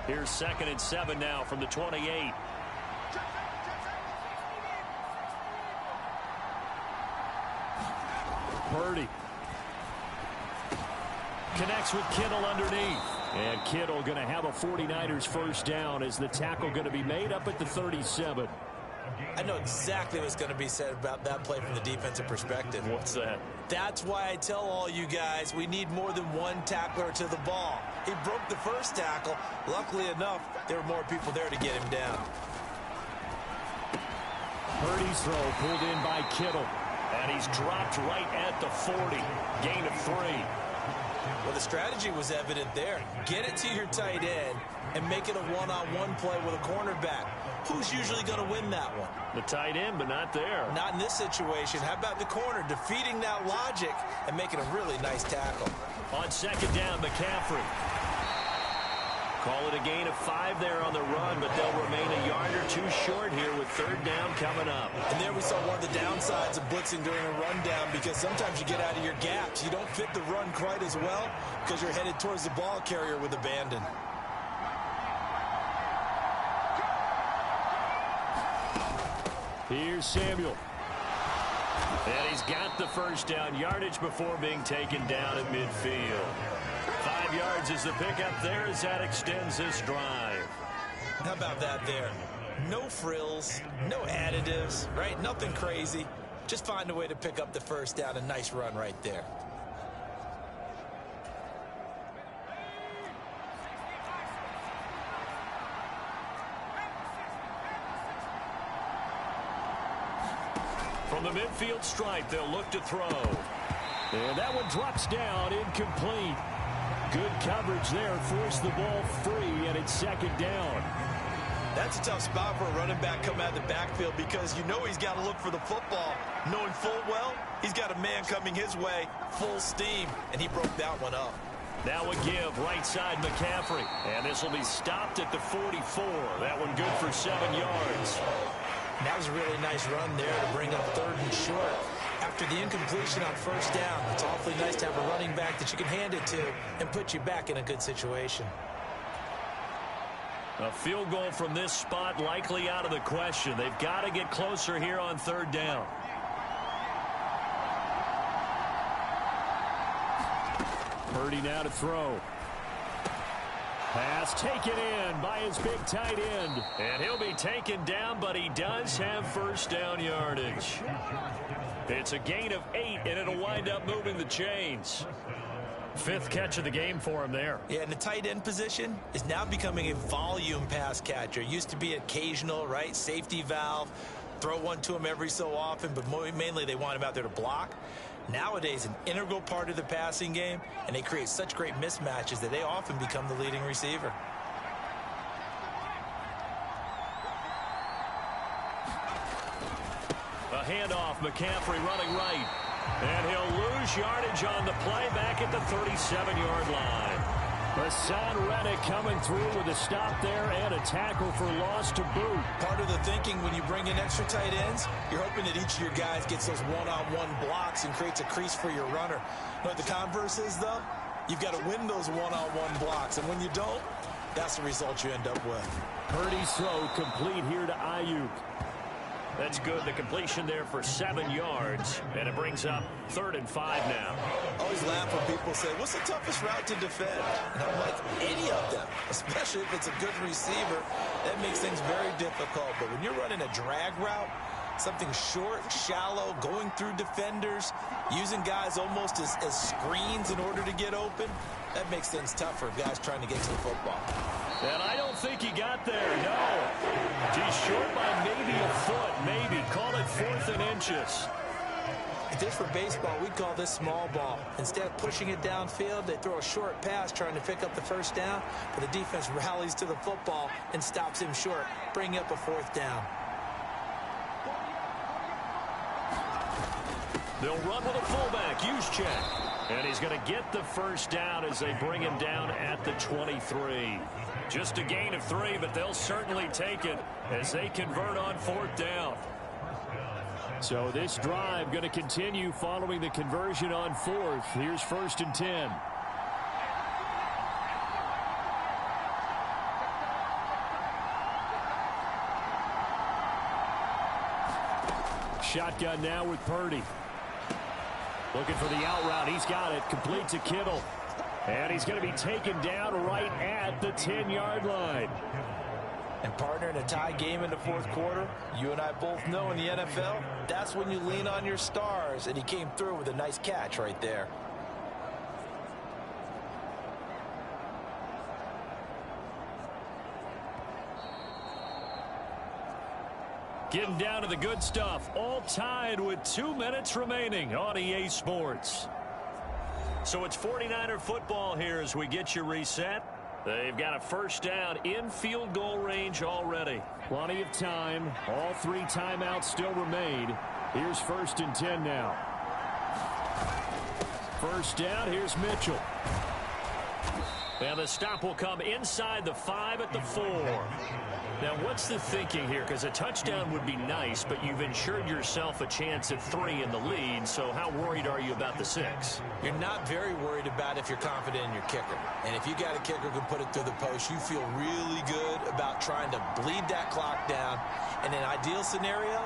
Here's 2nd and 7 now from the 28. Parody connects with Kittle underneath. And Kittle going to have a 49ers 1st down as the tackle going to be made up at the 37. I know exactly what's going to be said about that play from the defensive perspective. What's that? That's why I tell all you guys we need more than one tackler to the ball. He broke the first tackle. Luckily enough, there were more people there to get him down. Purdy's throw pulled in by Kittle. And he's dropped right at the 40. Gain of 3. Well, the strategy was evident there. Get it to your tight end and make it a one-on-one play with a cornerback. Who's usually going to win that one? The tight end, but not there. Not in this situation. How about the corner defeating that logic and making a really nice tackle? On 2nd down, McCaffrey. Call it a gain of 5 there on the run, but they'll remain a yard or 2 short here with 3rd down coming up. And there we saw one of the downsides of blitzing during a rundown, because sometimes you get out of your gaps. You don't fit the run quite as well because you're headed towards the ball carrier with abandon. Here's Samuel. And he's got the 1st down yardage before being taken down at midfield. 5 yards is the pickup there as that extends this drive. How about that there? No frills, no additives, right? Nothing crazy. Just find a way to pick up the 1st down. A nice run right there. From the midfield stripe, they'll look to throw. And that one drops down, incomplete. Good coverage there, forced the ball free, and it's 2nd down. That's a tough spot for a running back coming out of the backfield, because you know he's got to look for the football, knowing full well he's got a man coming his way, full steam, and he broke that one up. Now a give, right side McCaffrey. And this will be stopped at the 44. That one good for 7 yards. That was a really nice run there to bring up 3rd and short. After the incompletion on 1st down, it's awfully nice to have a running back that you can hand it to and put you back in a good situation. A field goal from this spot likely out of the question. They've got to get closer here on 3rd down. Purdy now to throw. Pass taken in by his big tight end. And he'll be taken down, but he does have 1st down yardage. It's a gain of 8, and it'll wind up moving the chains. 5th catch of the game for him there. Yeah, and the tight end position is now becoming a volume pass catcher. Used to be occasional, right? Safety valve. Throw one to him every so often, but mainly they want him out there to block. Nowadays, an integral part of the passing game, and they create such great mismatches that they often become the leading receiver. A handoff, McCaffrey running right. And he'll lose yardage on the play back at the 37-yard line. Hassan Reddick coming through with a stop there and a tackle for loss to boot. Part of the thinking when you bring in extra tight ends, you're hoping that each of your guys gets those one-on-one blocks and creates a crease for your runner. But the converse is, though, you've got to win those one-on-one blocks. And when you don't, that's the result you end up with. Purdy's throw complete here to Ayuk. That's good. The completion there for 7 yards. And it brings up 3rd and 5 now. I always laugh when people say, what's the toughest route to defend? And I'm like, any of them, especially if it's a good receiver. That makes things very difficult. But when you're running a drag route, Something short, shallow, going through defenders, using guys almost as screens in order to get open. That makes things tough for guys trying to get to the football. And I don't think he got there, no. He's short by maybe a foot, maybe. Call it 4th and inches. If this were baseball, we'd call this small ball. Instead of pushing it downfield, they throw a short pass trying to pick up the 1st down, but the defense rallies to the football and stops him short, bringing up a 4th down. They'll run with a fullback, use check. And he's going to get the 1st down as they bring him down at the 23. Just a gain of 3, but they'll certainly take it as they convert on 4th down. So this drive going to continue following the conversion on 4th. Here's 1st and 10. Shotgun now with Parody. Looking for the out route. He's got it. Complete to Kittle. And he's going to be taken down right at the 10-yard line. And partner, in a tie game in the 4th quarter, you and I both know in the NFL, that's when you lean on your stars. And he came through with a nice catch right there. Getting down to the good stuff. All tied with 2 minutes remaining on EA Sports. So it's 49er football here as we get you reset. They've got a 1st down in field goal range already. Plenty of time. All 3 timeouts still remain. Here's 1st and 10 now. 1st down. Here's Mitchell. And the stop will come inside the 5 at the 4. Now, what's the thinking here? Because a touchdown would be nice, but you've ensured yourself a chance at 3 in the lead. So how worried are you about the 6? You're not very worried about if you're confident in your kicker. And if you got a kicker who can put it through the post, you feel really good about trying to bleed that clock down. In an ideal scenario,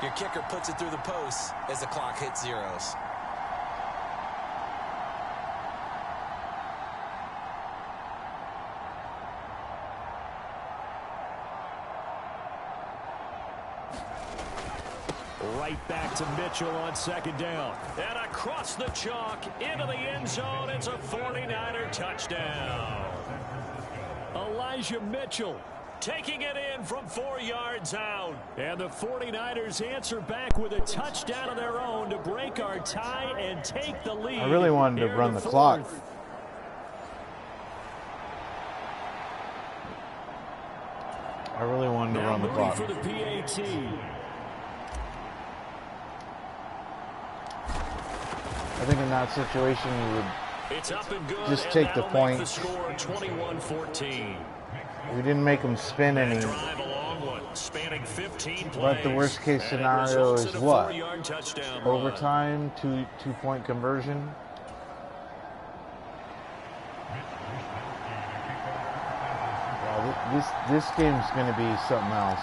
your kicker puts it through the post as the clock hits zeros. Right back to Mitchell on 2nd down. And across the chalk into the end zone. It's a 49er touchdown. Elijah Mitchell taking it in from 4 yards out. And the 49ers answer back with a touchdown of their own to break our tie and take the lead. I really wanted to run the clock. I really wanted to run the clock. For the PAT. I think in that situation you would It's up and good, just take the point. The score 21-14. We didn't make them spin any. Drive a long one, spanning 15 plays. But the worst case scenario is what? Touchdown Overtime, two-point conversion. Wow, this game's going to be something else.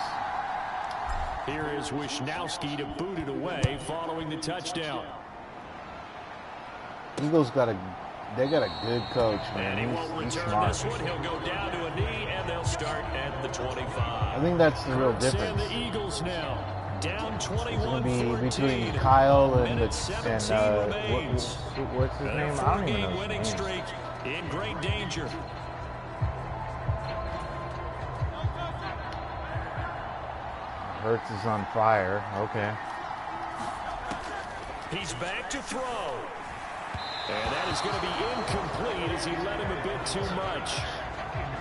Here is Wisnowski to boot it away following the touchdown. Eagles got a good coach, man. And he won't He's return smart. this one. He'll go down to a knee, and they'll start at the 25. I think that's the real difference. And the Eagles now down 21-14. It's going to be between Kyle and what's his name? I don't even know. Winning streak in great danger. Hurts is on fire. Okay. He's back to throw. And that is going to be incomplete as he let him a bit too much.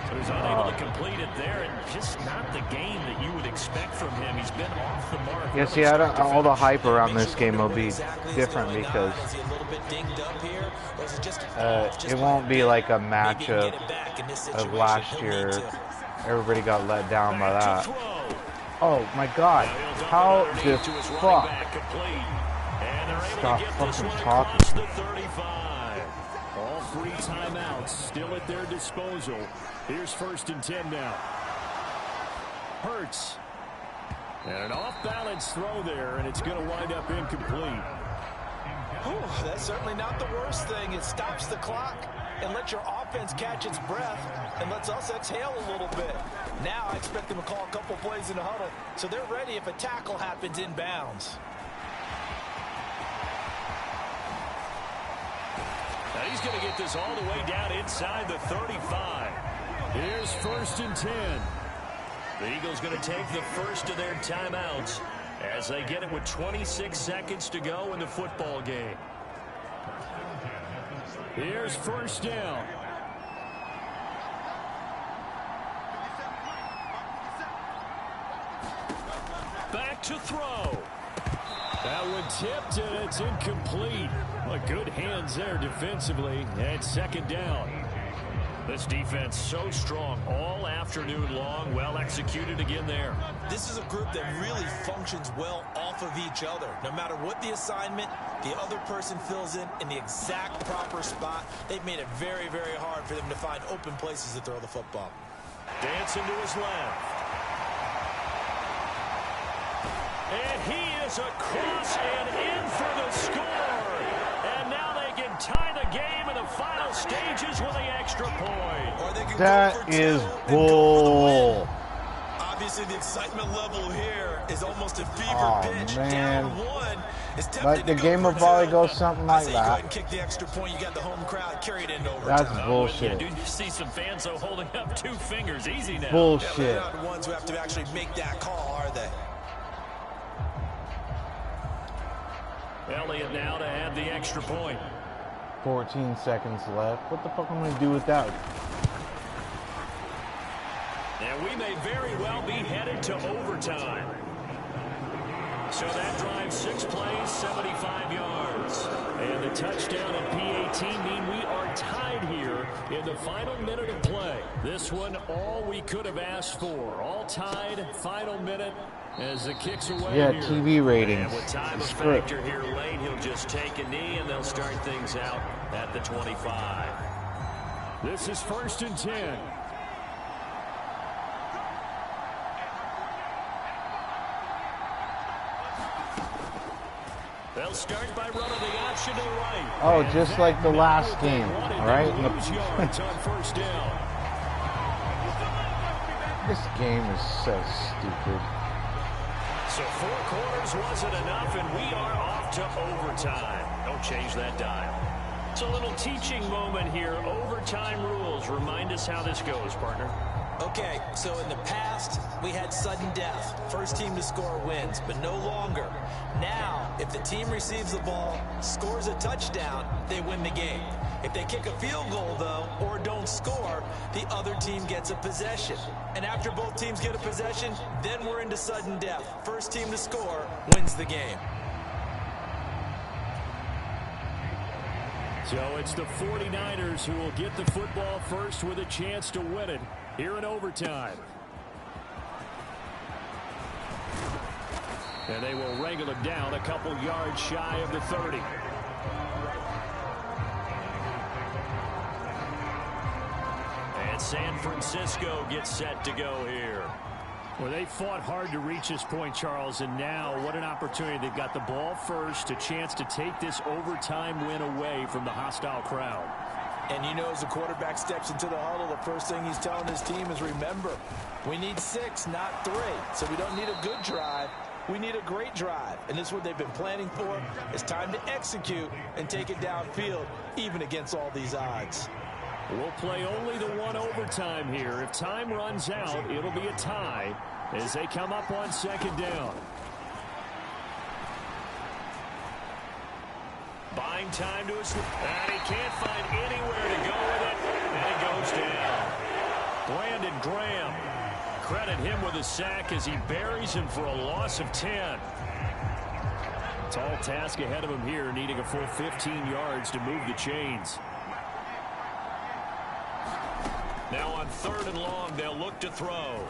So he's unable to complete it there, and just not the game that you would expect from him. He's been off the mark. Yeah, see, all the hype around this game will be different because it won't be like a matchup of last year. Everybody got let down by that. Oh my God! How the fuck? Stop fucking talking. All 3 timeouts still at their disposal. Here's 1st and 10 now. Hurts. And an off-balance throw there, and it's going to wind up incomplete. Whew, that's certainly not the worst thing. It stops the clock and lets your offense catch its breath and lets us exhale a little bit. Now I expect them to call a couple plays in the huddle so they're ready if a tackle happens inbounds. Now he's going to get this all the way down inside the 35. Here's 1st and 10. The Eagles going to take the first of their timeouts as they get it with 26 seconds to go in the football game. Here's 1st down. Back to throw. That one tipped, and it's incomplete. Well, good hands there defensively, and 2nd down. This defense so strong all afternoon long. Well executed again there. This is a group that really functions well off of each other. No matter what the assignment, the other person fills in the exact proper spot. They've made it very, very hard for them to find open places to throw the football. Dancing to his left. And he is across and in for the score. And now they can tie the game in the final stages with the extra point. Or they can That go for is two and bull. Obviously, the excitement level here is almost a fever Oh, pitch. man. Down one. It's tempting But to the go game for of volley two. goes something I like say go ahead that. and kick the extra point. You got the home crowd carried into overtime. That's bullshit. You do see some fans though holding up 2 fingers. Easy now. Yeah, Bullshit. they're not the ones who have to actually make that call, are they? Elliott now to have the extra point. 14 seconds left. What the fuck am I going to do with that? And we may very well be headed to overtime. So that drives 6 plays, 75 yards. And the touchdown and PAT mean we are tied here in the final minute of play. This one, all we could have asked for. All tied, final minute as the kicks away Yeah, here. TV ratings. And with time The a script. factor here late, he'll just take a knee and they'll start things out at the 25. This is 1st and 10. They'll start by running the option to the right. Oh, And just that like the not last what they game, wanted. all right? They lose yards on 1st down. This game is so stupid. So 4 quarters wasn't enough, and we are off to overtime. Don't change that dial. It's a little teaching moment here. Overtime rules. Remind us how this goes, partner. Okay, so in the past, we had sudden death. First team to score wins, but no longer. Now, if the team receives the ball, scores a touchdown, they win the game. If they kick a field goal, though, or don't score, the other team gets a possession. And after both teams get a possession, then we're into sudden death. First team to score wins the game. So it's the 49ers who will get the football first with a chance to win it here in overtime. And they will wrangle it down a couple yards shy of the 30. And San Francisco gets set to go here. Well, they fought hard to reach this point, Charles, and now what an opportunity. They've got the ball first, a chance to take this overtime win away from the hostile crowd. And you know, as the quarterback steps into the huddle, the first thing he's telling his team is, remember, we need 6, not 3. So we don't need a good drive. We need a great drive. And this is what they've been planning for. It's time to execute and take it downfield, even against all these odds. We'll play only the one overtime here. If time runs out, it'll be a tie as they come up on 2nd down. Buying time to his... And he can't find anywhere to go with it. And it goes down. Brandon Graham. Credit him with a sack as he buries him for a loss of 10. Tall task ahead of him here, needing a full 15 yards to move the chains. Now on 3rd and long, they'll look to throw.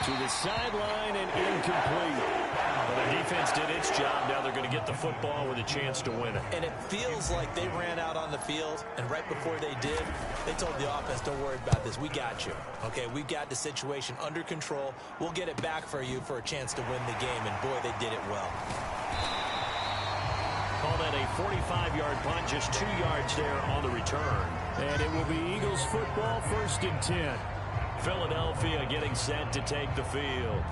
To the sideline and incomplete. Well, the defense did its job. Now they're going to get the football with a chance to win it. And it feels like they ran out on the field, and right before they did, they told the offense, don't worry about this. We got you. Okay, we've got the situation under control. We'll get it back for you for a chance to win the game, and boy, they did it well. that a 45-yard punt, just 2 yards there on the return. And it will be Eagles football, 1st and 10. Philadelphia getting set to take the field.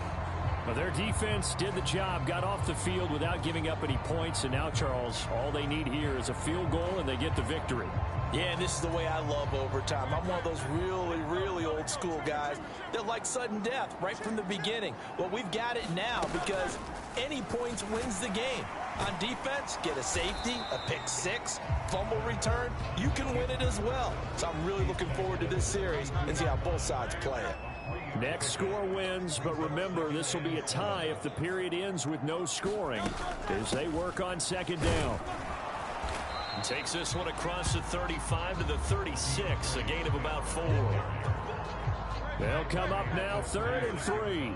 Well, their defense did the job, got off the field without giving up any points, and now, Charles, all they need here is a field goal, and they get the victory. Yeah, and this is the way I love overtime. I'm one of those really, really old school guys that like sudden death right from the beginning. Well, we've got it now because any points wins the game. On defense, get a safety, a pick six, fumble return, you can win it as well. So I'm really looking forward to this series and see how both sides play it. Next score wins, but remember, this will be a tie if the period ends with no scoring as they work on 2nd down. Takes this one across the 35 to the 36, a gain of about 4. They'll come up now, 3rd and 3.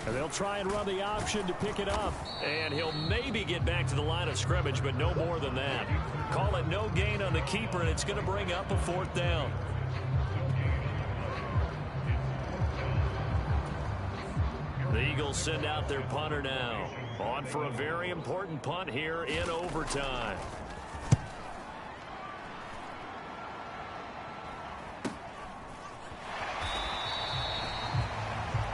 And they'll try and run the option to pick it up. And he'll maybe get back to the line of scrimmage, but no more than that. Call it no gain on the keeper, and it's going to bring up a 4th down. The Eagles send out their punter now. On for a very important punt here in overtime.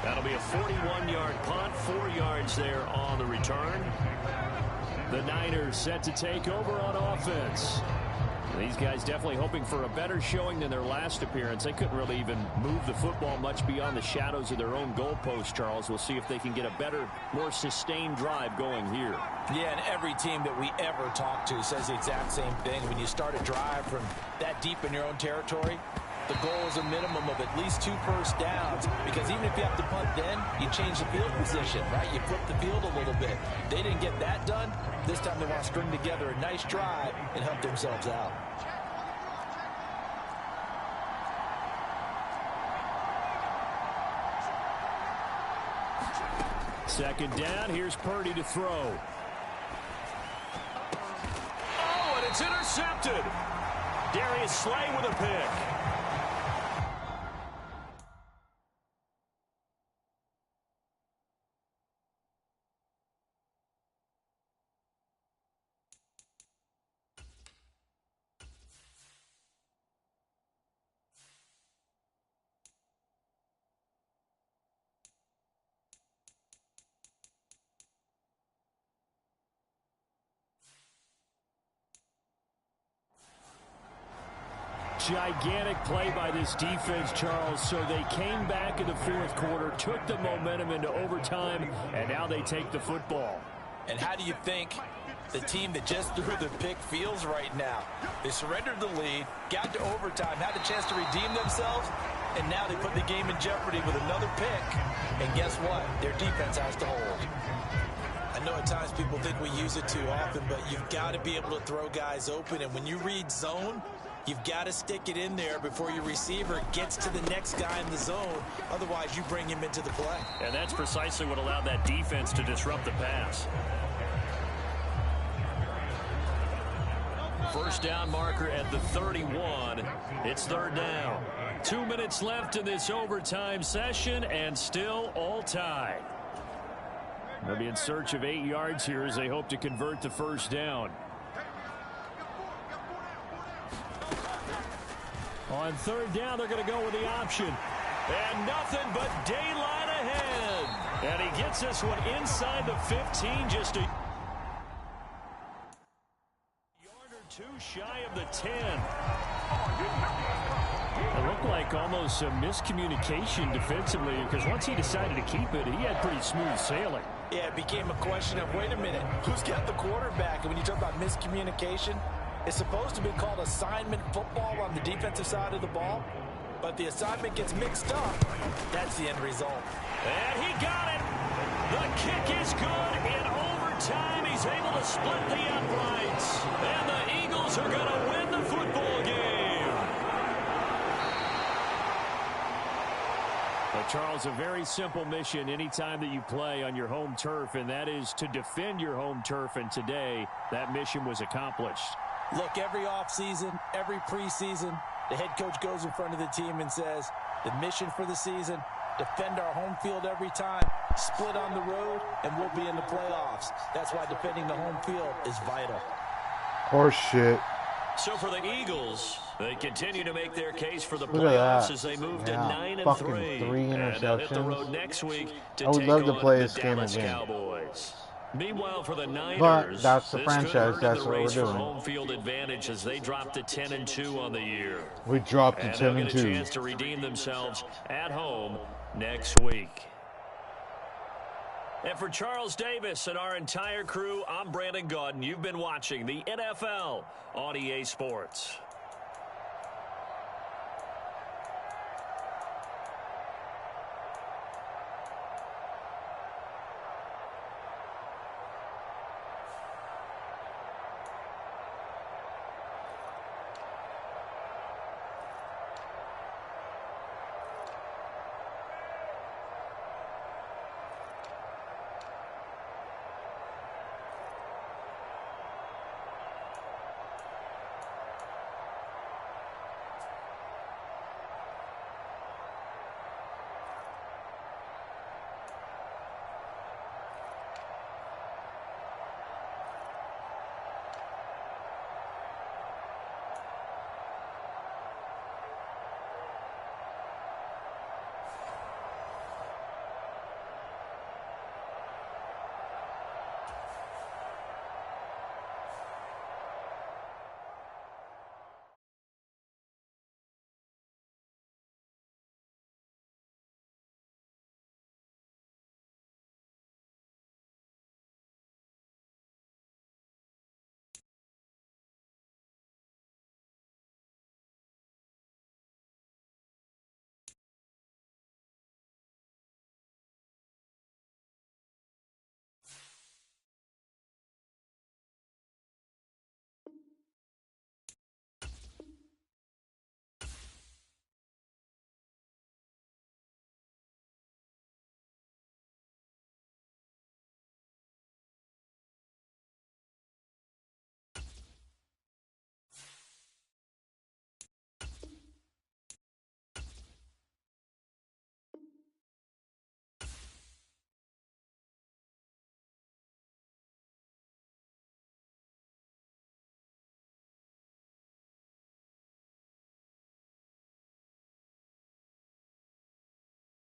That'll be a 41-yard punt, 4 yards there on the return. The Niners set to take over on offense. These guys definitely hoping for a better showing than their last appearance. They couldn't really even move the football much beyond the shadows of their own goalpost, Charles. We'll see if they can get a better, more sustained drive going here. Yeah, and every team that we ever talk to says the exact same thing. When you start a drive from that deep in your own territory, the goal is a minimum of at least 2 first downs, because even if you have to punt then, you change the field position, right? You flip the field a little bit. They didn't get that done. This time they want to string together a nice drive and help themselves out. Second down, here's Parody to throw. Oh, and it's intercepted. Darius Slay with a pick. Gigantic play by this defense, Charles. So they came back in the 4th quarter, took the momentum into overtime, and now they take the football. And how do you think the team that just threw the pick feels right now? They surrendered the lead, got to overtime, had a chance to redeem themselves, and now they put the game in jeopardy with another pick. And guess what? Their defense has to hold. I know at times people think we use it too often, but you've got to be able to throw guys open. And when you read zone, you've got to stick it in there before your receiver gets to the next guy in the zone. Otherwise, you bring him into the play. And that's precisely what allowed that defense to disrupt the pass. First down marker at the 31. It's 3rd down. 2 minutes left in this overtime session, and still all tied. They'll be in search of 8 yards here as they hope to convert the first down. On 3rd down, they're going to go with the option. And nothing but daylight ahead. And he gets this one inside the 15, just a yard or 2 shy of the 10. It looked like almost a miscommunication defensively, because once he decided to keep it, he had pretty smooth sailing. Yeah, it became a question of, wait a minute, who's got the quarterback? And when you talk about miscommunication, it's supposed to be called assignment football on the defensive side of the ball. But the assignment gets mixed up. That's the end result. And he got it. The kick is good. In overtime, he's able to split the uprights. And the Eagles are going to win the football game. But Charles, a very simple mission anytime that you play on your home turf, and that is to defend your home turf. And today, that mission was accomplished. Look, every offseason, every preseason, the head coach goes in front of the team and says, the mission for the season, defend our home field every time, split on the road, and we'll be in the playoffs. That's why defending the home field is vital. Horse shit. So for the Eagles, they continue to make their case for the Look at playoffs that. as they move Yeah, to 9-3. fucking 3 And they'll hit the interceptions. road next week to I would take love to on play the this game Dallas again. Cowboys. Meanwhile, for the Niners, But that's the this could franchise, hurt that's in the what we're race for doing. home field advantage as they drop to 10-2 on the year. We dropped to And they'll get a 10-2. chance to redeem themselves at home next week. And for Charles Davis and our entire crew, I'm Brandon Gaudin. You've been watching the NFL on EA Sports.